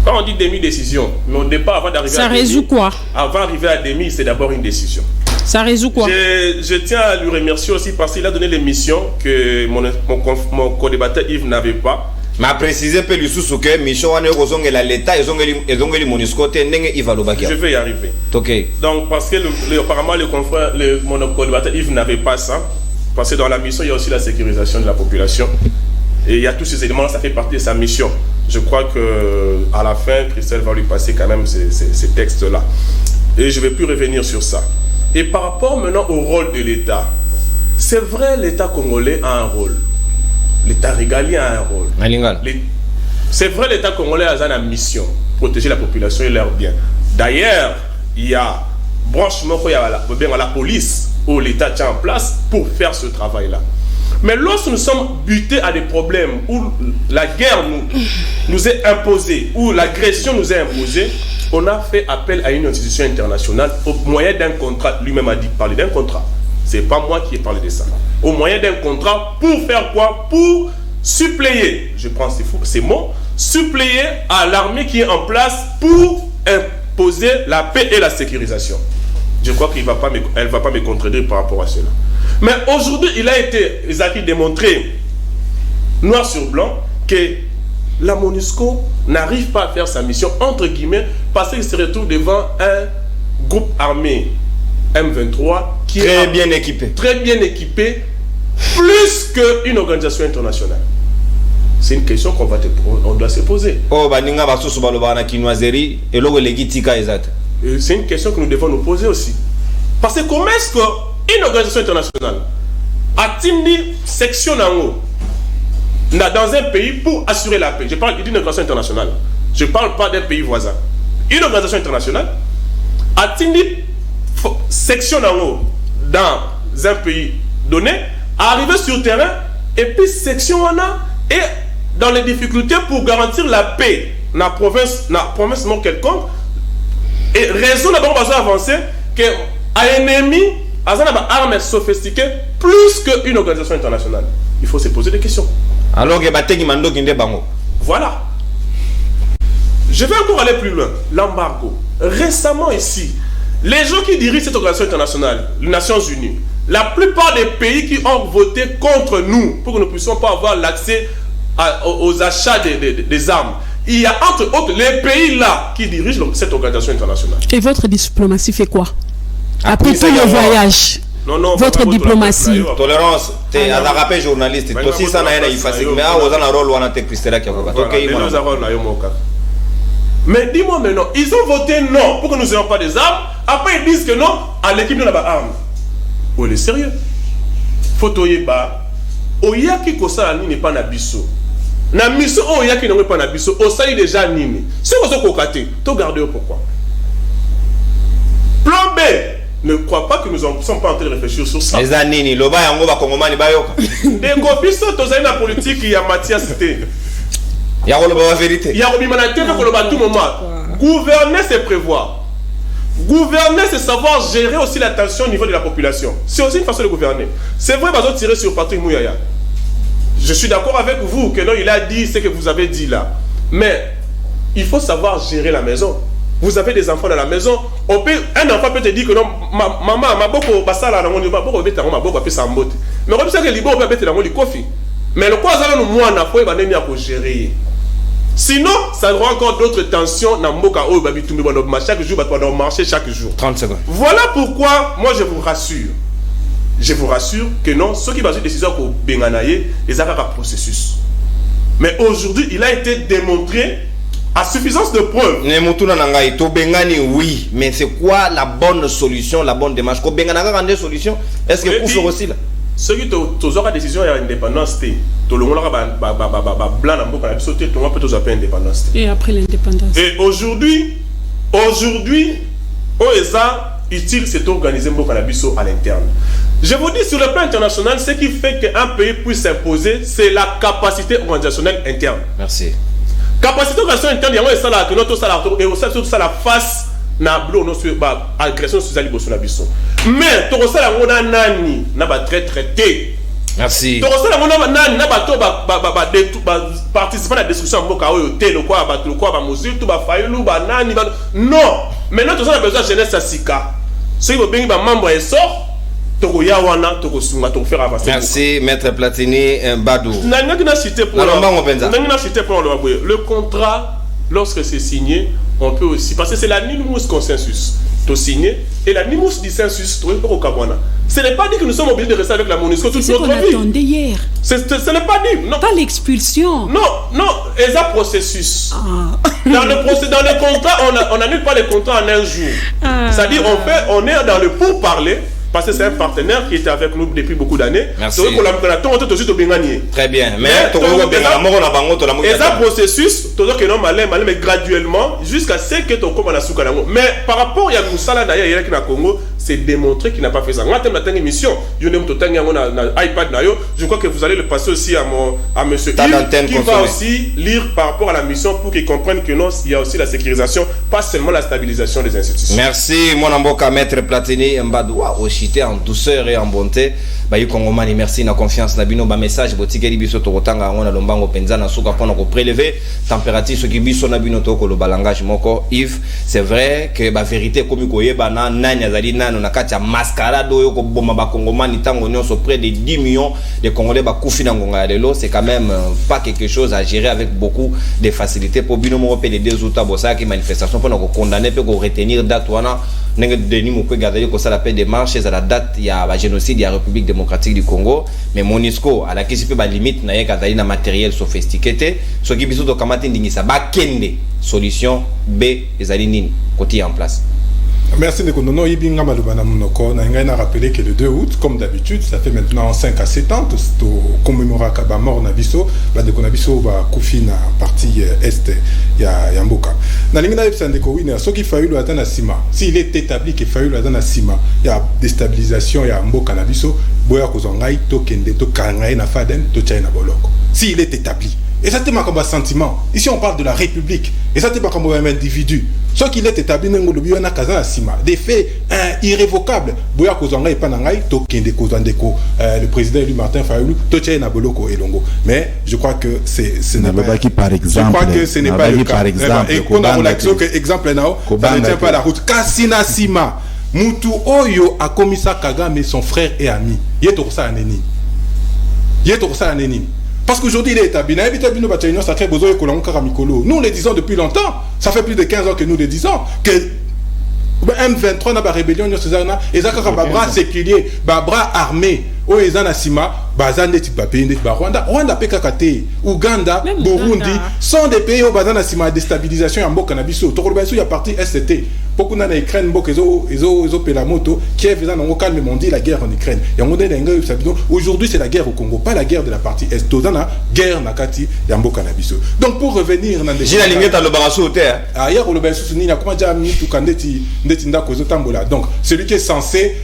Quand on dit demi-décision, mais au départ, avant d'arriver à demi... Ça résout quoi? Avant d'arriver à demi, c'est d'abord une décision. Ça résout quoi? Je tiens à lui remercier aussi parce qu'il a donné l'émission que mon co-débatteur Yves n'avait pas. Mais à préciser que que mission l'État et MONUSCO je vais y arriver. Ok. Donc parce que apparemment mon co-débatteur Yves n'avait pas ça. Parce que dans la mission, il y a aussi la sécurisation de la population. Et il y a tous ces éléments, ça fait partie de sa mission. Je crois qu'à la fin, Christelle va lui passer quand même ces textes-là. Et je ne vais plus revenir sur ça. Et par rapport maintenant au rôle de l'État, c'est vrai, l'État congolais a un rôle. L'État régalien a un rôle. C'est vrai, l'État congolais a une mission, protéger la population et leurs biens. D'ailleurs, il y a branchement, il y a la police où l'État tient en place pour faire ce travail-là. Mais lorsque nous sommes butés à des problèmes où la guerre nous est imposée, où l'agression nous est imposée, on a fait appel à une institution internationale au moyen d'un contrat. Lui-même a dit parler d'un contrat. Ce n'est pas moi qui ai parlé de ça. Au moyen d'un contrat pour faire quoi? Pour suppléer, je prends ces mots, suppléer à l'armée qui est en place pour imposer la paix et la sécurisation. Je crois qu'elle ne va pas me contredire par rapport à cela. Mais aujourd'hui, il a été démontré, noir sur blanc, que la MONUSCO n'arrive pas à faire sa mission, entre guillemets, parce qu'il se retrouve devant un groupe armé M23 qui est bien équipé. Très bien équipé, plus qu'une organisation internationale. C'est une question on doit se poser. C'est une question que nous devons nous poser aussi. Parce que comment est-ce qu'une organisation internationale a-t-il une section en haut dans un pays pour assurer la paix? Je parle d'une organisation internationale. Je ne parle pas d'un pays voisin. Une organisation internationale a-t-il une section en haut dans un pays donné, arriver sur le terrain et puis section en a et dans les difficultés pour garantir la paix dans la province non quelconque et raison d'abord avancer que un ennemi a une arme sophistiquée plus qu'une organisation internationale. Il faut se poser des questions. Alors que voilà. Je vais encore aller plus loin. L'embargo. Récemment ici, les gens qui dirigent cette organisation internationale, les Nations Unies, la plupart des pays qui ont voté contre nous pour que nous ne puissions pas avoir l'accès aux achats des armes, il y a entre autres les pays là qui dirigent cette organisation internationale. Et votre diplomatie fait quoi? Après tout le voyage, votre diplomatie. Tolérance, tu es un rappel journaliste. Tu aussi ça n'a rien facile. Mais à un rôle où on a été Christella qui a mais dis-moi maintenant, ils ont voté non pour que nous n'ayons pas des armes. Après ils disent que non à l'équipe de la arme. Oh, les sérieux. Photoyeba. Oya qui kosa ni n'est pas na biso. Na miso oya qui n'est pas na biso. Osa il déjà nini. Si vous êtes kokate, to garder pourquoi. Plan B. Ne crois pas que nous ne sommes pas en train de réfléchir sur ça. Les anini, loba yango ba kongomani bayoka. Des copiso tozali na politique ya Mathias T. Ya ko loba vérité. Ya ko bimana te ko loba tout moment. Gouverner c'est prévoir. Gouverner c'est savoir gérer aussi la tension au niveau de la population. C'est aussi une façon de gouverner. C'est vrai bazo tirer sur Patrick Mouyaya. Je suis d'accord avec vous que non, il a dit ce que vous avez dit là. Mais il faut savoir gérer la maison. Vous avez des enfants dans la maison. Un enfant peut te dire que non, maman, ma boko basala na ngoni, ma boko beta ma boko pe sambote. Mais comme ça que libo peut beta na ngoni kofi. Mais le quoi ça nous moi na foi ba neni à gérer. Sinon, ça aura encore d'autres tensions dans Mboka ou Babitumbi Bonobma chaque jour, bah doit marcher chaque jour. 30 secondes. Voilà pourquoi moi je vous rassure. Je vous rassure que non, ceux qui basent une décision pour Benganaye, ils ont un processus. Mais aujourd'hui, il a été démontré à suffisance de preuves. Oui, mais c'est quoi la bonne solution, la bonne démarche? Ko Benganaga rende des solutions. Est-ce que pour faire aussi là? Ceux qui ont la décision à l'indépendance, tout le monde a blanc dans beaucoup de sauter, tout le monde peut toujours appeler indépendance. Et après l'indépendance. Et aujourd'hui, OESA utile s'est organisé beaucoup à l'interne. Je vous dis sur le plan international, ce qui fait qu'un pays puisse s'imposer, c'est la capacité organisationnelle interne. Merci. Capacité organisationnelle interne, il y a un salaire que notre salaire et aussi ça la face na blo no sur agression sur ali bosso na biso. Mais to ça la ngona nani na ba traité. Merci. To ça la ngona nani na ba to participer à la destruction mboka oyo te le quoi ba mesure tout ba fayulu ba nani ba non. Maintenant to ça a besoin de jeunesse asika. Ceux qui bengi ba membre et sort merci Maître Platini Badou. Le contrat, lorsque c'est signé, on peut aussi, parce que c'est la Nimus consensus, tu signé et la Nimus dissensus, tu es au Kabwana. Ce n'est pas dit que nous sommes obligés de rester avec la MONUSCO toute notre vie. Attendez hier. Ce n'est pas dit. Non. Pas l'expulsion. Non, et ça processus. Dans le contrat, on n'annule pas les contrats en un jour. C'est-à-dire, on est dans le pourparler. Parce que c'est un partenaire qui était avec nous depuis beaucoup d'années. Merci. Très bien. Mais et ça processus, mais graduellement, jusqu'à ce que ton combat n'a souka. Mais par rapport à Moussala d'ailleurs, il y a Congo, c'est démontré qu'il n'a pas fait ça. Moi, dans une émission, je crois que vous allez le passer aussi à monsieur Yves, qui va aussi lire par rapport à la mission pour qu'il comprenne que non, il y a aussi la sécurisation, pas seulement la stabilisation des institutions. Merci, mon amboka Maître Platini Mbadoua, en douceur et en bonté. Bayi Kongomani, merci na confiance na bino ba message botikeli biso to kotanga ngona lombango penza na suka pona ko prélever température ce qui biso na bino to ko lo balangage moko Yves. C'est vrai que ba vérité comme ko yeba na nanya zali na nano na kati ya mascarade oyo ko bomba ba Congomani tango nyonso près de 10 millions de Congolais ba kufi na ngonga ya lelo, c'est quand même pas quelque chose à gérer avec beaucoup de facilité pour bino mo pe les deux autres bossa qui manifestation pour ko condamner pe ko retenir date wana nenge Denis Mukwege gardé ko ça la paix des marches à la date il y a génocide il y a République démocratique du Congo, mais MONUSCO à la kisi pe ba limite na ye kazali na matériel sophistiqué ce qui biso to kamati ndingisa ba kende solution B ezali nini côté en place. Merci Nekonono. Ibinga Malubana Munoko. On a rappelé que le 2 août, comme d'habitude, ça fait maintenant 5 à 7 ans, au commémorer Kaba mort Nabiso, Nabiso va Koufi na partie est ya Mboka. Nalingina Epsandeko Wina, ce qu'il faillit le atteindre à Sima. S'il est établi qu'il faillit le atteindre à Sima, il y a déstabilisation, il y a Mboka Nabiso, Boya Kozangai, Tokende, Tokangai, Nafaden, Tochaina Boloko. S'il est établi. Et ça, c'est un sentiment. Ici, on parle de la République. Et ça, c'est pas comme un individu. Ce qu'il est établi, des faits irrévocables. Le président élu Martin Fayoulou, mais je crois que ce n'est pas. Par exemple, je crois que ce n'est pas le cas. Et qu'on a relaxé que exemple là, ça ne tient pas la route. Kassina Sima, Moutou Oyo a commis ça Kagame, son frère et ami. Yétorsa Aneni. Parce qu'aujourd'hui, il est établi. Nous le disons depuis longtemps. Ça fait plus de 15 ans que nous le disons. Que M23 n'a pas rébellion, et ça a bras séculier, bras armé. Au Ezanasima, Bazane Rwanda, PKKT, Ouganda, Burundi sont des pays où Bazanasima déstabilisation en Mboka Nabiso. Tokolobaïsou, il y a parti SCT. Beaucoup d'en Ukraine, Ils Pelamoto, Kiev, ils ont calmement dit la guerre en Ukraine. Aujourd'hui, c'est la guerre au Congo, pas la guerre de la partie Est. Tozana, guerre Nakati, Yamboka Nabiso. Donc, pour revenir dans des. J'ai la ligne dans le barasso au terre. Hier, le Baïsou, il a comment dire, donc, celui qui est censé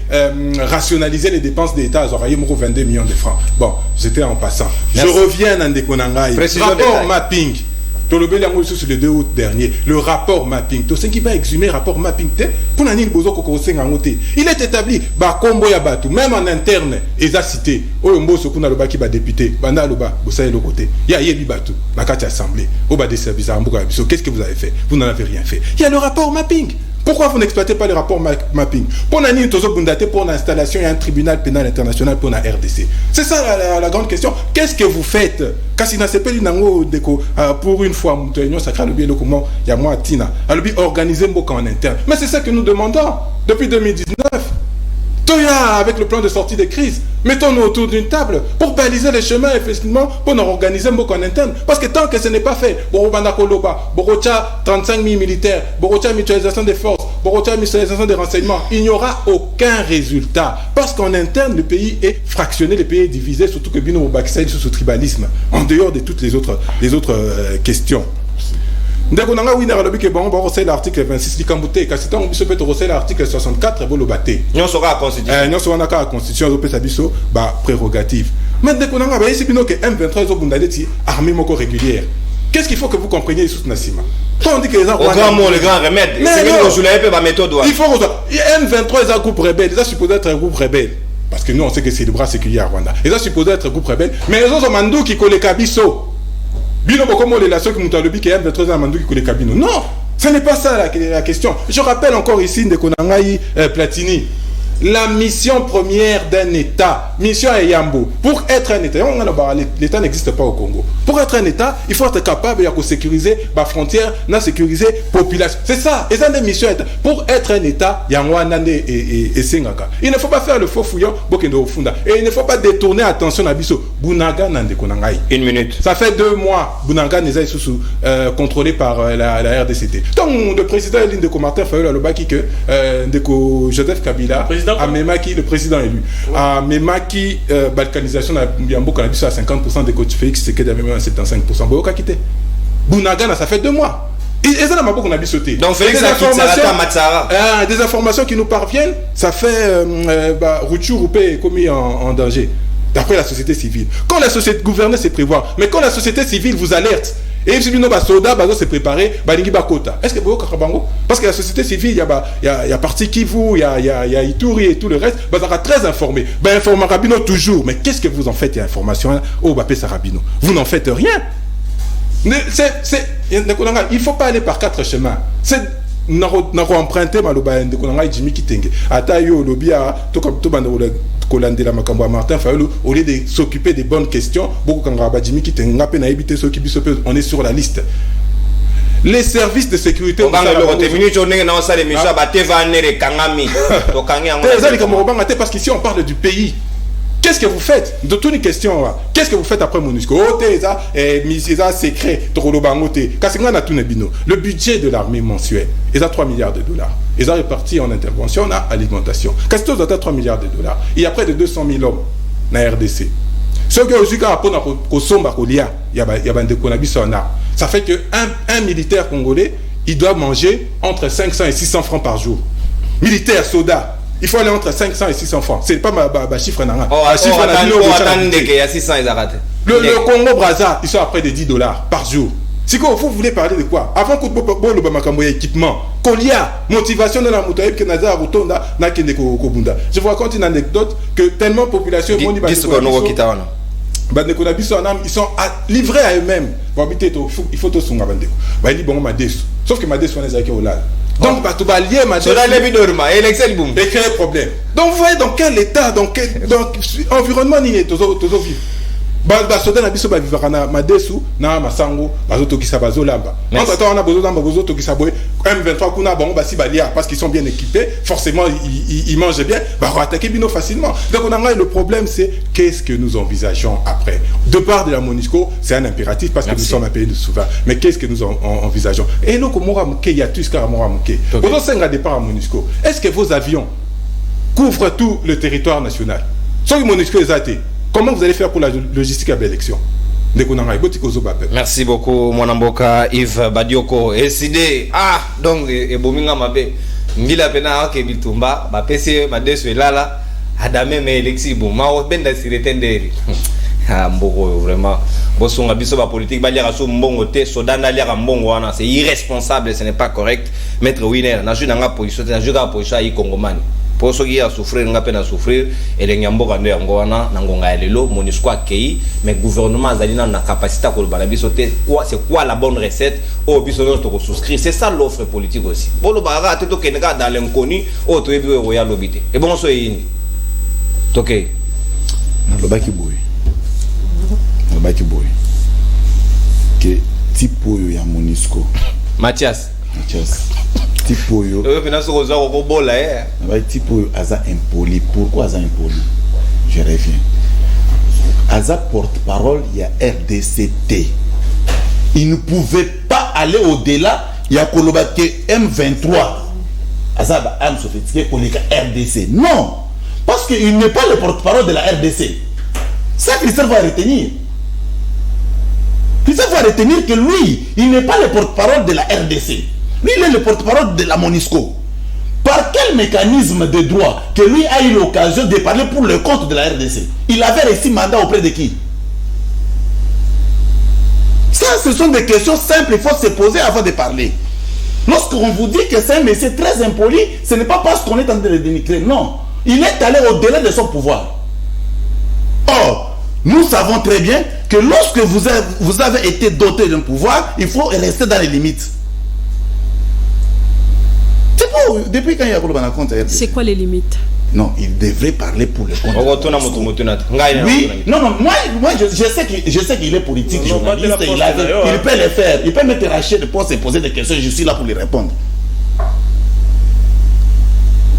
rationaliser les dépenses d'État, 22 millions de francs. Bon, j'étais en passant. Merci. Je reviens dans des Konangai. Rapport mapping. Sur le 2 août dernier, le rapport mapping. Tout ce qui va exhumer le rapport mapping, il est établi. Même en interne, ils ont cité. Député, il y a Batu, assemblée. Qu'est-ce que vous avez fait? Vous n'en avez rien fait. Il y a le rapport mapping. Pourquoi vous n'exploitez pas le rapport mapping? Pour l'installation, il y a un tribunal pénal international pour la RDC. C'est ça la grande question. Qu'est-ce que vous faites? Pour une fois, il y a moi Tina. Organiser Mboka en interne. Mais c'est ça que nous demandons depuis 2019. Avec le plan de sortie de crise, mettons-nous autour d'une table pour baliser les chemins, effectivement, pour nous organiser Mboka en interne. Parce que tant que ce n'est pas fait, Borobanda Koloba, Borocha 35 000 militaires, Borocha mutualisation des forces, Borocha mutualisation des renseignements, il n'y aura aucun résultat. Parce qu'en interne, le pays est fractionné, le pays est divisé, surtout que Bino Baksaï sous ce tribalisme, en dehors de toutes les autres questions. Ndeko nanga wina ralobi ke bon rosser l'article 26 di Kambouté kasi tant biso peut rosser l'article 64 bolo baté nyon sera constitution nyon sera ka constitution zo pesa biso ba prérogative mais ndeko nanga ba yesi bino que M23 zo bundaleti armée moko régulière. Qu'est-ce qu'il faut que vous compreniez sous Nassima? Quand on dit que les gens au grand mot le grand remède c'est que vous voulez pas méthode il faut M23 est un groupe rebelle, ça supposé être un groupe rebelle parce que nous on sait que c'est le bras séculier à Rwanda. Ils sont supposé être un groupe rebelle mais les autres mandou qui collent kabiso. Bino Bokomo les relations qui m'ont dit qu'il y a M23 Mandou qui connaît Kabino. Non, ce n'est pas ça la question. Je rappelle encore ici de Konangai Platini. La mission première d'un État, mission à Yambo, pour être un État, l'État n'existe pas au Congo. Pour être un État, il faut être capable de sécuriser la frontière, de sécuriser la population. C'est ça, et ça des missions. Pour être un État, il y a et Sengaka. Il ne faut pas faire le faux fouillon, et il ne faut pas détourner l'attention à Bisso. Bunaga Nande Konangai. Une minute. Ça fait 2 mois, Bunaga n'est pas contrôlé par la RDCT. Donc, le président Eline de Martin Fayoulou a le baki que Joseph Kabila. À Memaki, le président élu. À Memaki, balkanisation à Mboka à 50% des coachs Félix, c'est que d'avait même 75%. Boyoka quitté. Bunagana, ça fait 2 mois. Et ça n'a pas beaucoup sauté. Donc Félix a quitté des informations qui nous parviennent, ça fait Rouchou Roupé est commis en danger. D'après la société civile. Quand la société gouvernée c'est prévoir, mais quand la société civile vous alerte, et si nous soda bazo se préparer balingi bakota. Est-ce que vous kabango parce que la société civile il y a parti Kivu, il y a Ituri et tout le reste, ça sera très informé. Informer Rabino toujours, mais qu'est-ce que vous en faites information au Bapé Sarabino? Vous n'en faites rien. Il faut pas aller par 4 chemins. nako emprunté maloba ndeko na ngai Jimmy Kitenge ata yo lobia to banda kolandela makambo ya Martin Fayulu au lieu de s'occuper des bonnes questions beaucoup kanga ba Jimmy Kitenge ngape na ebité so kibiso on est sur la liste. Les services de sécurité parce qu'ici on parle du pays. Qu'est-ce que vous faites? De toutes les questions là. Qu'est-ce que vous faites après MONUSCO? Secret. Le budget de l'armée mensuel, ils ont 3 milliards de dollars. Ils ont réparti en intervention, en alimentation. Qu'est-ce que vous avez 3 milliards de dollars? Il y a près de 200 000 hommes dans la RDC. Ce que vous avez ça fait qu'un militaire congolais, il doit manger entre 500 et 600 francs par jour. Militaire, soldat. Il faut aller entre 500 et 600 francs. C'est pas ma chiffre. Le Congo Brazza, ils sont à près de 10 dollars par jour. Si vous voulez parler de quoi? Avant que vous équipement, Kolia, motivation de la motoyeb que Nazar Rotonda, je vous raconte une anecdote que tellement de population ils sont livrés à eux-mêmes. Il faut tout songa bandeko. Sauf que Madesu on les a au lal. Donc bah tu vas lier Madesu. Et quel problème? Donc vous voyez dans quel état, dans environnement ni est toujours vivre. Soda na biso ba vivre na Madesu na Masango bazoto ki sabazo lamba. Entre temps on a besoin bazoto ki saboy M23 kuna bango ba si balia parce qu'ils sont bien équipés, forcément ils mangent bien, ba attaquer bino facilement. Donc on a le problème c'est qu'est-ce que nous envisageons après. De part de la MONUSCO, c'est un impératif parce que nous sommes un pays de souverain. Mais qu'est-ce que nous envisageons? Et nous comme Mora Muke ya tous car Mora Muke. Au sein de départ à MONUSCO, est-ce que vos avions couvrent tout le territoire national? Sans que MONUSCO les a été. Comment vous allez faire pour la logistique à l'élection? Merci beaucoup, mon amboka Yves Badioko. SID, donc, et Bominga Mabe, Ngila Pena, Kebitumba, PC, Madesu, Lala, Adame, mais Alexis, Bouma, Benda, Siretenderi. Mboko, vraiment. Bosonga biso ba politique, Balia Rasso, Mbongo, Sodana, Lia Mbongo, c'est irresponsable, ce n'est pas correct. Maître Winner, n'a pas position, n'a pas position à Congomani. Pour ceux qui ont souffert, on a peine à souffrir, et les Nyambo Rande Angona, Nangonga Lelo, MONUSCO Kei, mais le gouvernement a la capacité à sauter. C'est quoi la bonne recette? Au bisono de souscrire. C'est ça l'offre politique aussi. Bon, le barra, tu es dans l'inconnu, au tu es royal lobité. Et bon, soyez ok. Le baki boy. Le baki boy. Que type ya MONUSCO. Mathias. Tipo yo. Tipo Aza impoli. Pourquoi Aza impoli? Je reviens. Aza porte-parole, il y a RDCT. Il ne pouvait pas aller au-delà. Il y a Kolobake M23. Aza am sophistiqué pour les RDC. Non. Parce qu'il n'est pas le porte-parole de la RDC. Ça, Christophe va retenir. Christophe va retenir que lui, il n'est pas le porte-parole de la RDC. Lui, il est le porte-parole de la MONUSCO. Par quel mécanisme de droit que lui a eu l'occasion de parler pour le compte de la RDC? Il avait reçu mandat auprès de qui? Ça, ce sont des questions simples, il faut se poser avant de parler. Lorsqu'on vous dit que c'est un monsieur très impoli, ce n'est pas parce qu'on est en train de le dénigrer, non. Il est allé au-delà de son pouvoir. Or, nous savons très bien que lorsque vous avez été doté d'un pouvoir, il faut rester dans les limites. Depuis quand il y a un compte RDC? C'est quoi les limites? Non, il devrait parler pour le compte. Oui, non, moi je sais qu'il est politique, journaliste, il peut le faire. Il peut me terracher de poste et poser des questions, je suis là pour lui répondre.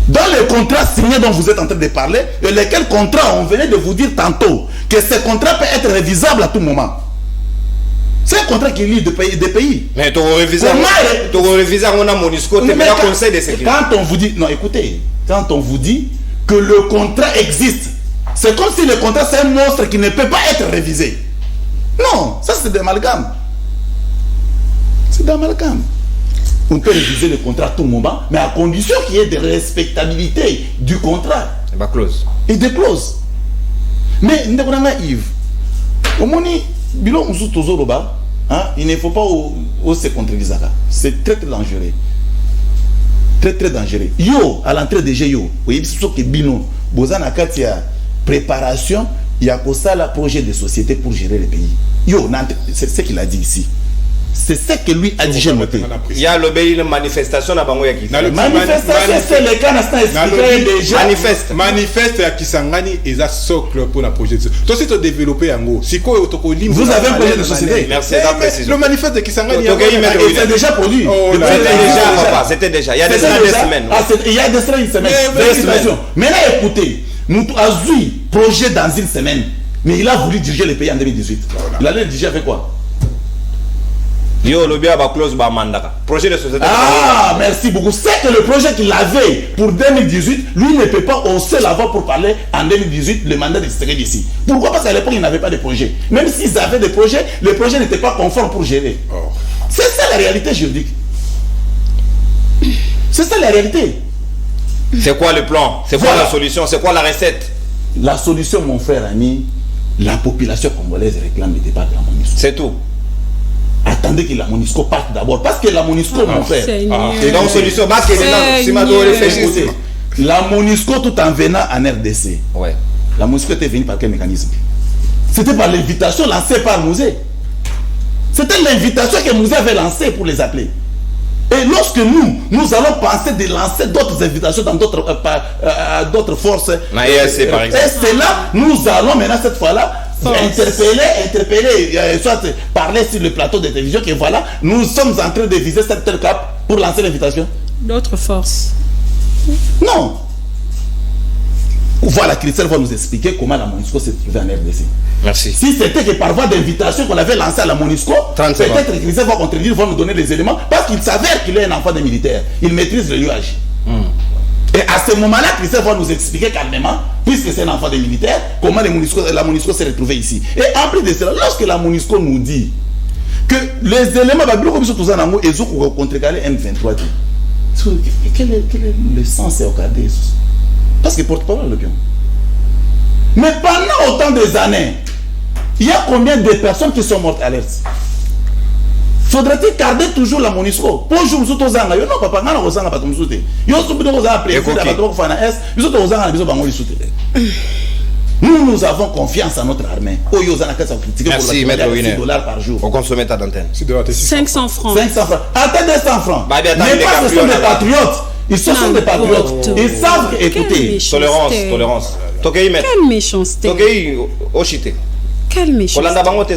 Dans le contrat signé dont vous êtes en train de parler, et lesquels contrats, on venait de vous dire tantôt que ce contrat peut être révisable à tout moment. C'est un contrat qui lie des pays. Mais tu révises on a MONUSCO, tu as conseil de sécurité. Quand on vous dit, non écoutez, quand on vous dit que le contrat existe, c'est comme si le contrat c'est un monstre qui ne peut pas être révisé. Non, ça c'est d'amalgame. C'est d'amalgame. On peut réviser le contrat à tout moment, mais à condition qu'il y ait de respectabilité du contrat. Et des clauses. Mais, Yves, au moins, il ne faut pas se contredire. C'est très très dangereux. Très très dangereux. Yo, à l'entrée de yo, vous voyez ce que bino, bozana katia préparation, il y a ça le projet de société pour gérer le pays. Yo, c'est ce qu'il a dit ici. C'est ce que lui a dit, j'ai noté. Il y a une manifestation à Bango Yaki. Manifestation, c'est le cas déjà. Manifeste à Kisangani et ça socle pour la projet. Toi, si tu as développé un mot, si quoi vous avez un projet de société. Merci de la précision. Le manifeste de Kisangani, c'est déjà produit. C'était déjà. Il y a des semaines. Il y a des semaines. Maintenant, écoutez, nous avons eu projet dans une semaine, mais il a voulu diriger le pays en 2018. Il allait diriger avec quoi? Yo, le bien va close ba mandaka. Projet de société. Ah, merci beaucoup. C'est que le projet qu'il avait pour 2018, lui ne peut pas oser l'avoir pour parler en 2018 le mandat d'extrait d'ici. Pourquoi? Parce qu'à l'époque, il n'avait pas de projet. Même s'ils avaient des projets, les projets n'étaient pas conformes pour gérer. C'est ça la réalité juridique. C'est ça la réalité. C'est quoi le plan? C'est quoi la solution? C'est quoi la recette? La solution, mon frère ami, la population congolaise réclame le départ de la MONUSCO. C'est tout. Attendez que la MONUSCO parte d'abord. Parce que la MONUSCO, mon frère. C'est donc solution. La MONUSCO, tout en venant en RDC. Ouais. La MONUSCO était venue par quel mécanisme? C'était par l'invitation lancée par Mouzé. C'était l'invitation que Mouzé avait lancée pour les appeler. Et lorsque nous allons penser de lancer d'autres invitations dans d'autres forces, et c'est là, nous allons maintenant cette fois-là interpeller, soit parler sur le plateau de télévision que voilà, nous sommes en train de viser cette tel cap pour lancer l'invitation. D'autres forces. Non. Voilà, Christelle va nous expliquer comment la MONUSCO s'est trouvée en RDC. Merci. Si c'était que par voie d'invitation qu'on avait lancé à la MONUSCO, peut-être que Christelle va contredire, va nous donner les éléments, parce qu'il s'avère qu'il est un enfant de militaire. Il maîtrise le UAG. Et à ce moment-là, Christelle va nous expliquer calmement, puisque c'est un enfant de militaire, comment la MONUSCO s'est retrouvée ici. Et en plus de cela, lorsque la MONUSCO nous dit que les éléments, ils ont contrecarré M23, quel est le sens au cas de ça? Parce que porte-parole le pion. Mais pendant autant des années, il y a combien de personnes qui sont mortes à l'Est? Faudrait-il garder toujours la MONUSCO? Bonjour, nous sommes aux Anglais. Non, papa, nous sommes aux Anglais. Nous sommes aux Anglais. Nous avons confiance en notre armée. Merci, maître Winer. $6 par jour. On consomme ta d'antenne. 500 francs. 500 francs. Attendez 100 francs. Mais pas ce sont des patriotes. Ils sont des patriotes. Ils savent écouter. Tolérance. Quelle méchanceté. Quelle méchanceté.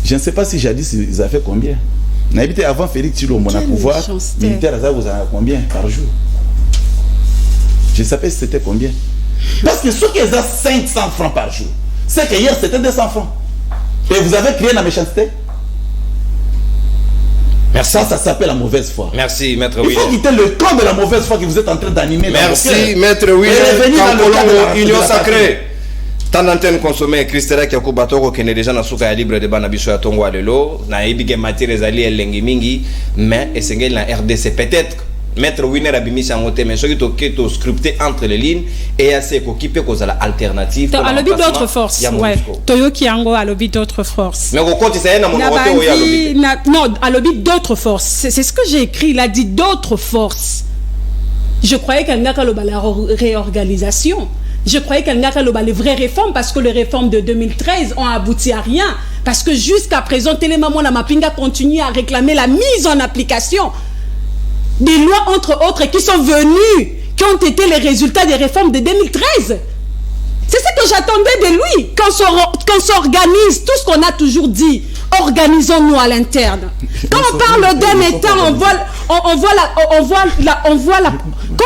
Je ne sais pas si jadis ils avaient fait combien. N'habitez avant Félix Tshilombo na pouvoir militaire, vous avez combien par jour? Je ne sais pas si c'était combien. Parce que ceux qui ont 500 francs par jour, c'est que hier c'était 200 francs. Et vous avez créé la méchanceté. Merci. Ça s'appelle la mauvaise foi. Merci, maître Winer. Il faut quitter le camp de la mauvaise foi que vous êtes en train d'animer. Merci, maître Winer. Union sacrée. Tant d'antenne consommée, Christelle Kiakou Batoko qui est déjà dans le libre de Banabiso à Tongo Alelo, na ibige matières ali elengi mingi, mais essengel na RDC peut-être. Maître Winer a bimi sangote, mais ce qui est scripté entre les lignes et assez occupé cause à l'alternative. À l'objet d'autres forces. Ouais. Toyo Kiango à l'objet d'autres forces. Mais au compte, c'est un non, à l'objet d'autres forces. C'est ce que j'ai écrit. Il a dit d'autres forces. Je croyais qu'il n'y a qu'à la réorganisation. Je croyais qu'il n'y a qu'à les vraies réformes parce que les réformes de 2013 ont abouti à rien. Parce que jusqu'à présent, Télémaman la Mapinga continue à réclamer la mise en application des lois, entre autres, qui sont venues, qui ont été les résultats des réformes de 2013. C'est ce que j'attendais de lui. Qu'on s'organise, tout ce qu'on a toujours dit, organisons-nous à l'interne. Quand on parle d'un État, quand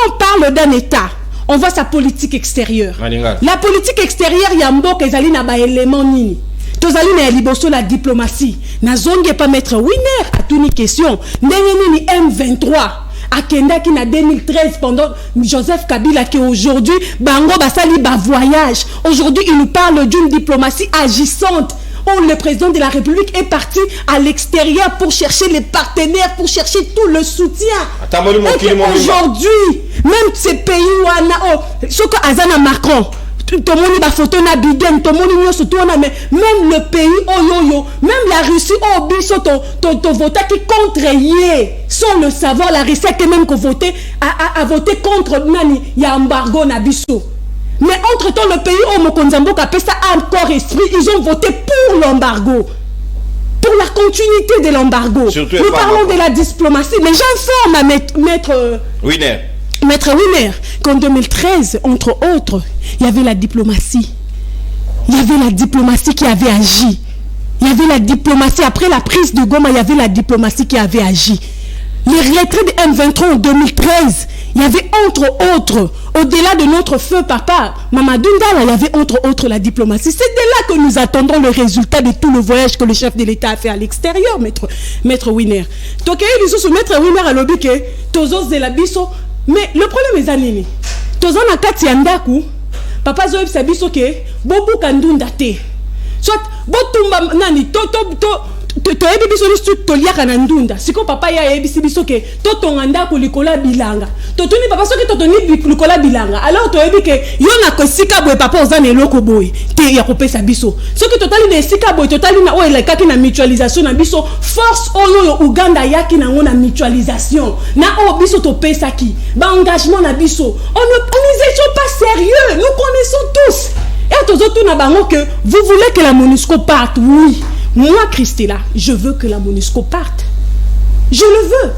on parle d'un État, on voit sa politique extérieure. La politique extérieure, il y a un élément na ba élément nini. Tozali na liboso la diplomatie. Na zonge pas mettre Winer à toute une question. Ndenge M23 akenda qui na 2013 pendant Joseph Kabila qui aujourd'hui bango basali ba voyage. Aujourd'hui, il nous parle d'une diplomatie agissante. où le président de la République est parti à l'extérieur pour chercher les partenaires, pour chercher tout le soutien. Aujourd'hui, même ces pays où ce que Azana Macron, tout le monde a photo na Biden, tout le monde a surtout même le pays même la Russie ton voté qui contre yé sans le savoir la Russie qui même a voté contre nani il y a embargo na biso. Mais entre-temps, le pays où Mokonzambo a encore esprit, ils ont voté pour l'embargo. Pour la continuité de l'embargo. Nous parlons de la diplomatie. Mais j'informe à Maître Winer qu'en 2013, entre autres, il y avait la diplomatie. Il y avait la diplomatie qui avait agi. Il y avait la diplomatie. Après la prise de Goma, il y avait la diplomatie qui avait agi. Les retraits de M23 en 2013, il y avait entre autres, au-delà de notre feu papa, Mamadou Ndala, il y avait entre autres la diplomatie. C'est de là que nous attendons le résultat de tout le voyage que le chef de l'État a fait à l'extérieur, Maître Winer. Donc, il y a eu Maître Winer à l'objet que Tozos de la Bisso. Mais le problème est anini. Tozos na kati yandaku, papa Zoeb Sabiso ke, bobu kandunda te. Soit, botumba nani, toyebi biso listu toliaka na ndunda siko papa ya yebisi biso ke totonga ndako likola bilanga totuni papa soki totoni likola bilanga alors toyebi ke yo na kosika boye papa ozana eloko boye te ya kopesa biso soki totali na esika boye totali na oyo elekaki na mutualisation na biso force oyo Uganda yaki nango na mutualisation na oyo biso topesaki ba engagement na biso on nous étions pas sérieux, nous connaissons tous et tozotu na bango que vous voulez que la MONUSCO parte, oui. Moi, Christella, je veux que la MONUSCO parte. Je le veux.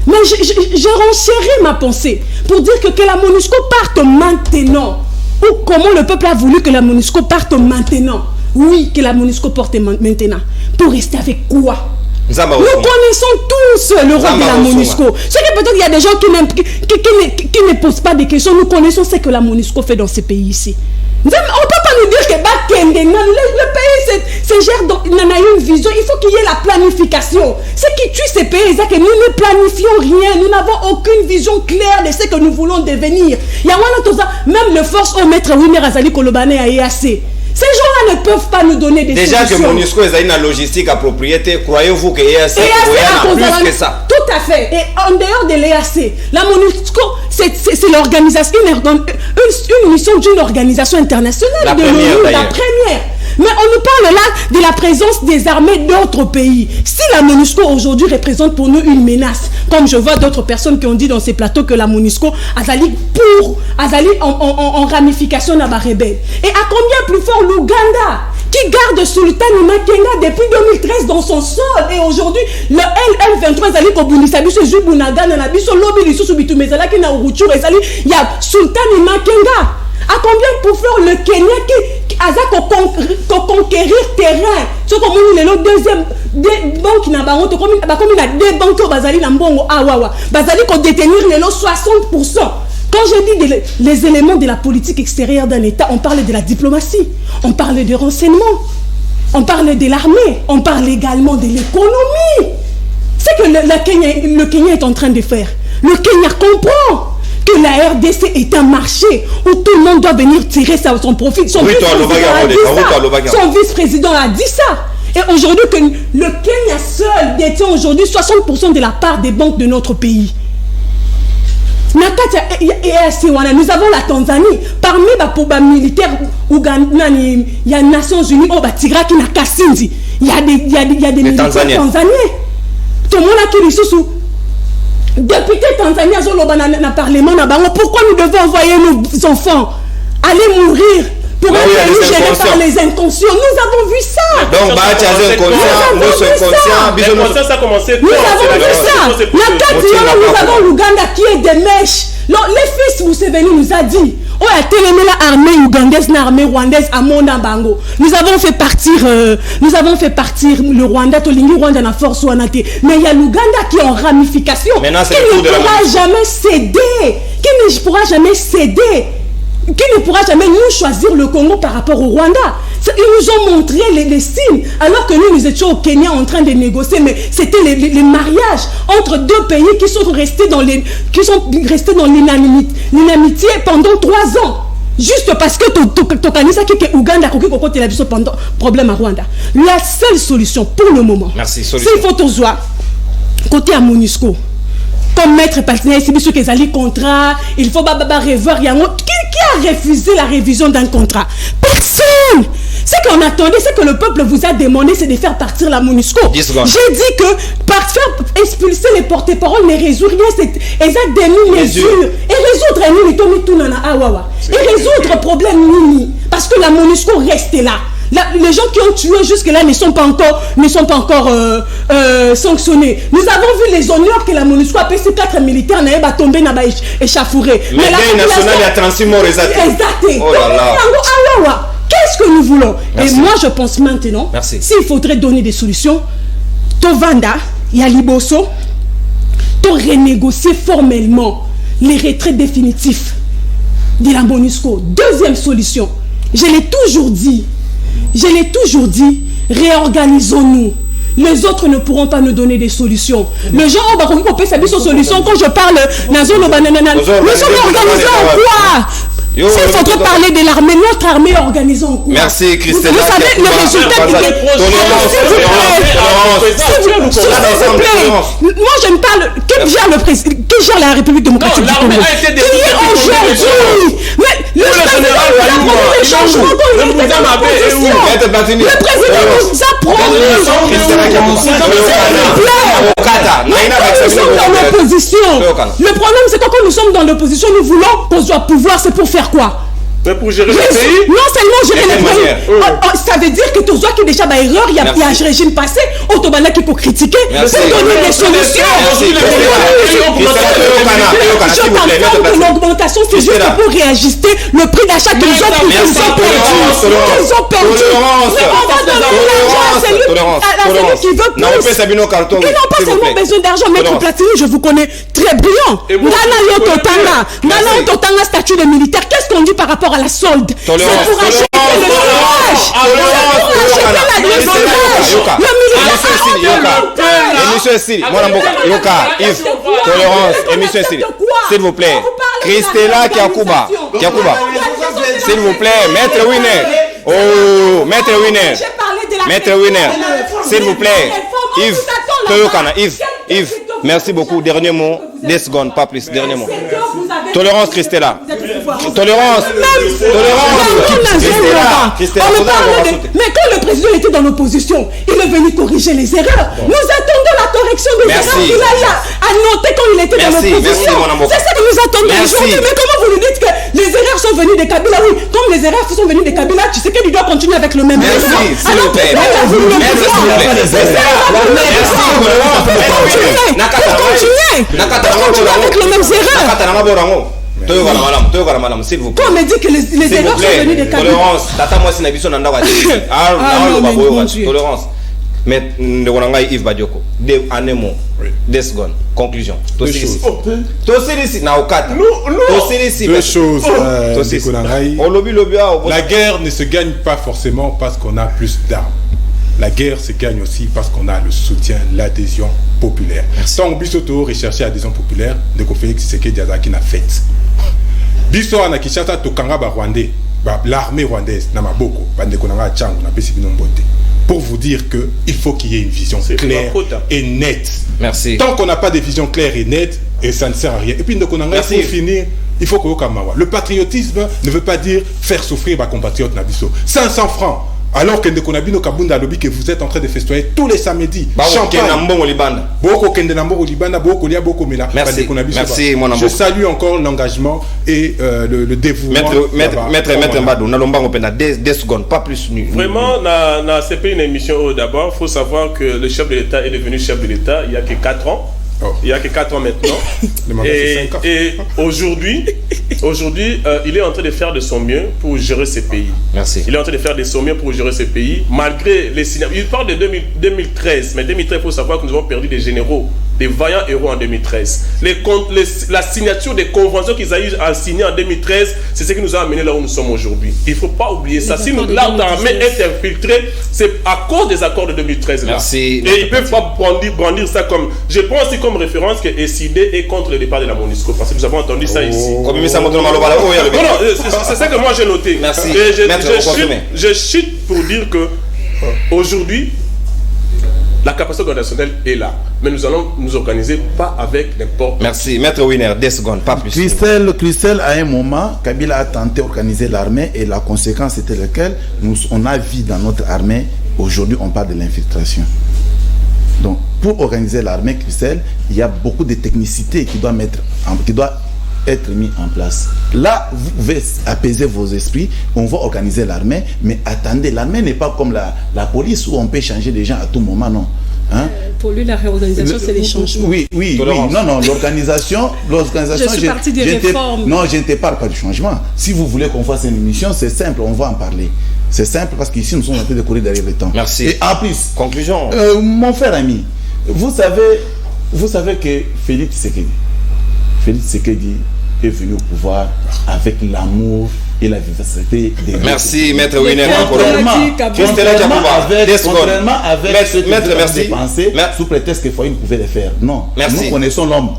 Mais je renchéris ma pensée pour dire que la MONUSCO parte maintenant. Ou comment le peuple a voulu que la MONUSCO parte maintenant. Oui, que la MONUSCO parte maintenant. Pour rester avec quoi? Nous connaissons tous le rôle de la MONUSCO. Ce que peut-être il y a des gens qui ne posent pas de questions. Nous connaissons ce que la MONUSCO fait dans ces pays ici. On ne peut pas nous dire que le pays se gère dans une vision. Il faut qu'il y ait la planification. Ce qui tue ces pays, c'est que nous ne planifions rien. Nous n'avons aucune vision claire de ce que nous voulons devenir. Même le force au maître Winer Azali Kolobane à EAC. Ces gens-là ne peuvent pas nous donner des solutions. Déjà que MONUSCO est une logistique appropriée, croyez-vous que EAC a plus que ça? Tout à fait. Et en dehors de l'EAC, la MONUSCO, c'est l'organisation, une mission d'une organisation internationale. La première. Mais on nous parle là de la présence des armées d'autres pays. Si la MONUSCO aujourd'hui représente pour nous une menace, comme je vois d'autres personnes qui ont dit dans ces plateaux que la MONUSCO a en ramification à la rebelle. Et à combien plus fort l'Ouganda qui garde Sultan Makenga depuis 2013 dans son sol et aujourd'hui le L23 Zali Kobunisa biso Jubunaga na biso lobi lisusu bitumezala ki na Uruchuru ezali ya Sultan Makenga. À combien pour faire le Kenya qui a conquérir terrain? Ce comme nous le deuxième banque na bango to comme na deux banques au bazali na mbongo awawa bazali ko détenir les 60%. Quand je dis les éléments de la politique extérieure d'un État, on parle de la diplomatie, on parle de renseignement, on parle de l'armée, on parle également de l'économie. C'est que le Kenya est en train de faire. Le Kenya comprend que la RDC est un marché où tout le monde doit venir tirer son profit. Son vice-président a dit ça. Et aujourd'hui, que le Kenya seul détient aujourd'hui 60% de la part des banques de notre pays. Nous avons la Tanzanie. Parmi les militaires Ouganda, il y a les Nations Unies, il y a des militaires tanzaniens. Tout le monde a qui sous député tanzanien dans le parlement. Pourquoi nous devons envoyer nos enfants aller mourir pour être gérés par les inconscients? Nous avons vu ça. Donc, nous avons l'Ouganda qui est des mèches. Les fils Museveni nous a dit, on a télémé l'armée ougandaise, l'armée rwandaise à Mona Bango. Nous avons fait partir le Rwanda, Tolingi Rwanda na force Wanate. Mais il y a l'Ouganda qui est en ramification, qui ne pourra jamais céder, qui ne pourra jamais nous choisir le Congo par rapport au Rwanda. Ils nous ont montré les signes, alors que nous étions au Kenya en train de négocier, mais c'était les mariages entre deux pays qui sont restés dans l'inamitié pendant 3 ans. Juste parce que Tokanisa qui est Ouganda qui a eu pendant problème à Rwanda. La seule solution pour le moment, c'est il faut tous côté à MONUSCO. Comme maître partenaire, c'est sûr qu'ils allaient contrat, il faut revoir. Qui a refusé la révision d'un contrat? Personne. Ce qu'on attendait, c'est que le peuple vous a demandé, c'est de faire partir la MONUSCO. J'ai dit que faire expulser les porte-paroles ne résout rien, c'est exact demi-mesure. Et résoudre et résoudre problème Nini. Parce que la MONUSCO reste là. Les gens qui ont tué jusque-là ne sont pas encore sanctionnés. Nous avons vu les honneurs que la MONUSCO a payé ces 4 militaires n'avaient pas tombé, n'a pas échafauré. Mais la population nationale a 36 morts exactement. Oh là là. Qu'est-ce que nous voulons? Merci. Et moi, je pense maintenant, s'il faudrait donner des solutions, Tovanda, Yaliboso, to renégocier formellement les retraits définitifs de la MONUSCO. Deuxième solution, je l'ai toujours dit, réorganisons-nous. Les autres ne pourront pas nous donner des solutions. Les gens ont peut faire des solutions. Quand je parle, nous sommes organisés en quoi? S'il faudrait parler de l'armée, notre armée est organisée en quoi? Merci Christelle. Vous savez le résultat du... S'il vous plaît. Moi je me parle. Qui gère la République démocratique du Congo? Qui est aujourd'hui? Mais le changement le président nous a promis. Nous sommes dans l'opposition. Le problème c'est que quand nous sommes dans l'opposition, nous voulons qu'on soit pouvoir, c'est pour faire quoi? Mais pour gérer le pays. Non seulement gérer le pays. Ça veut dire que tout ça qui est déjà erreur, il y a un régime passé, Autobana qui peut critiquer, pour donner des solutions. Je parle de l'augmentation, c'est juste pour réajuster le prix d'achat qu'ils ont perdu. Ils ont perdu. Mais on va donner l'argent à celui qui veut plus. Ils n'ont pas seulement besoin d'argent. Maître Platini, je vous connais très brillant. Nana Yototanga, statut de militaire. Qu'est-ce qu'on dit par rapport à la solde? C'est pour acheter le s'il vous plaît, Christella Kiakuba, s'il vous plaît, Maître Winner. Oh, Maître Winner, s'il vous plaît, Yves, Toyokana, Yves, merci beaucoup. Dernier mot, 10 secondes, pas plus, dernier mot. Tolérance, Christella. Tolérance. Mais quand le président était dans l'opposition, il est venu corriger les erreurs. Nous attendons la correction des erreurs qu'il a noté quand il était dans l'opposition. C'est ça que nous attendons aujourd'hui. Mais comment vous nous dites que les erreurs sont venues des Kabila? Oui, comme les erreurs sont venues des Kabila, tu sais qu'il doit continuer avec le même réseau. S'il vous plaît. Avec les mêmes erreurs. S'il vous plaît. Quand on me dit que les erreurs sont venues des Kabila. Tolérance. Mais Yves Badioko, un mot, 2 secondes, conclusion. Deux choses. La guerre ne se gagne pas forcément parce qu'on a plus d'armes. La guerre se gagne aussi parce qu'on a le soutien, l'adhésion populaire. Sans Bissoto rechercher l'adhésion populaire, de Félix Tshisekedi Diazaki n'a fait. Bisso na Kinshasa tokanga ba Rwandais, l'armée rwandaise na maboko, bande konanga changu na pesi bino mbote. Pour vous dire que il faut qu'il y ait une vision claire et nette. Merci. Tant qu'on n'a pas de vision claire et nette, et ça ne sert à rien. Et puis pour finir, il faut que le patriotisme ne veut pas dire faire souffrir ma compatriote Nabiso. 500 francs. Alors que Ndekonabino Kabunda lobby que vous êtes en train de festoyer tous les samedis. Merci, mon amour. Je salue encore l'engagement et le dévouement. Maître Mbadou, Nalombango Pena, 10 secondes, pas plus. Vraiment, c'est pas une émission d'abord. Il faut savoir que le chef de l'État est devenu chef de l'État il y a que 4 ans. Il y a que 4 ans maintenant. et aujourd'hui, il est en train de faire de son mieux pour gérer ce pays. Merci. Il est en train de faire de son mieux pour gérer ce pays, malgré les signatures. Il parle de 2013, mais 2013, il faut savoir que nous avons perdu des généraux, des vaillants héros en 2013. La signature des conventions qu'ils ont eu à signer en 2013, c'est ce qui nous a amené là où nous sommes aujourd'hui. Il ne faut pas oublier ça. Si l'armée est infiltrée, c'est à cause des accords de 2013. Merci. Et ils ne peuvent pas brandir ça comme... Je prends aussi comme référence que SID est contre le départ de la MONUSCO, parce que nous avons entendu ça ici. C'est ça que moi j'ai noté. Merci. Et je chute pour dire que aujourd'hui, la capacité organisationnelle est là. Mais nous allons nous organiser pas avec n'importe. Merci. Maître Winner, 10 secondes, pas plus. Christelle, à un moment, Kabila a tenté d'organiser l'armée et la conséquence était laquelle on a vu dans notre armée, aujourd'hui on parle de l'infiltration. Donc, pour organiser l'armée, Christelle, il y a beaucoup de technicité qui doit être mis en place. Là, vous pouvez apaiser vos esprits, on va organiser l'armée, mais attendez, l'armée n'est pas comme la police où on peut changer les gens à tout moment, non. Hein? Pour lui, la réorganisation, c'est les changements. Oui, non, l'organisation, je suis partie des réformes. Non, je ne te parle pas du changement. Si vous voulez qu'on fasse une émission, c'est simple, on va en parler. C'est simple parce qu'ici, nous sommes en train de courir derrière le temps. Merci. Et en plus, conclusion. Mon frère ami, vous savez que Félix Tshisekedi est venu au pouvoir avec l'amour et la vivacité des merci, Maître Winer. Contrairement avec ce que vous avez pensé, sous prétexte qu'il faut pouvait le faire. Non, nous connaissons l'homme.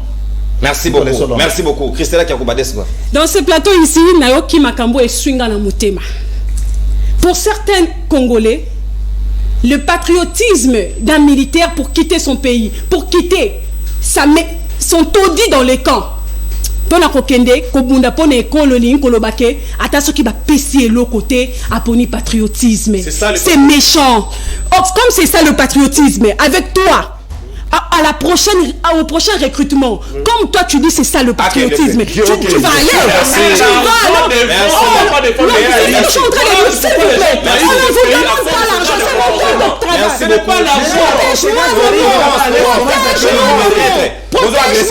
Merci beaucoup. Merci beaucoup. Christella Kakubadeswa. Dans ce plateau ici, Nayoki Makambo et Swinga na Mutema. Pour certains Congolais, le patriotisme d'un militaire pour quitter son pays, pour quitter son taudis dans les camps, pona kokende kobunda pona école kolobake ata soki ba pesi l'autre côté aponi patriotisme, c'est méchant. Comme c'est ça le patriotisme, avec toi au prochain recrutement, comme toi tu dis c'est ça le patriotisme, tu vas ailleurs. Tu vas je suis en train de dire s'il vous plaît, on ne vous demande pas l'argent, c'est mon temps. Merci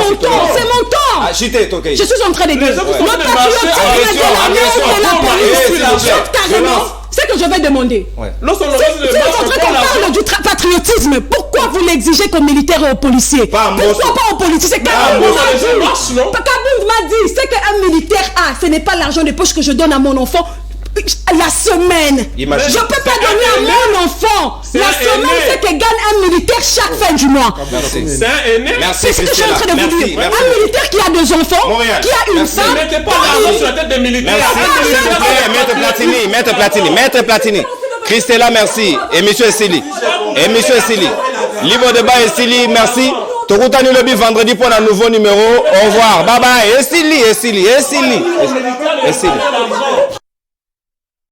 beaucoup. C'est mon temps. Je suis en train de dire le patriotisme de l'armée et de la police. C'est que je vais demander. Lorsqu'on parle du patriotisme, pourquoi vous l'exigez comme militaire et aux policiers? Pourquoi pas aux politiciens? Kabound m'a dit, c'est qu'un militaire ce n'est pas l'argent de poche que je donne à mon enfant la semaine. Je ne peux pas donner à mon enfant la semaine, c'est que gagne un militaire chaque fin du mois. C'est un aîné. C'est ce que je suis en train de vous dire. Un militaire qui a 2 enfants, qui a une femme. Ne mettez pas l'argent sur la tête des militaires. Maître Platini. Christella, merci. Et monsieur Essili. Libre débat Essili, merci. Tokutani Lobby vendredi pour un nouveau numéro. Au revoir. Bye bye. Essili.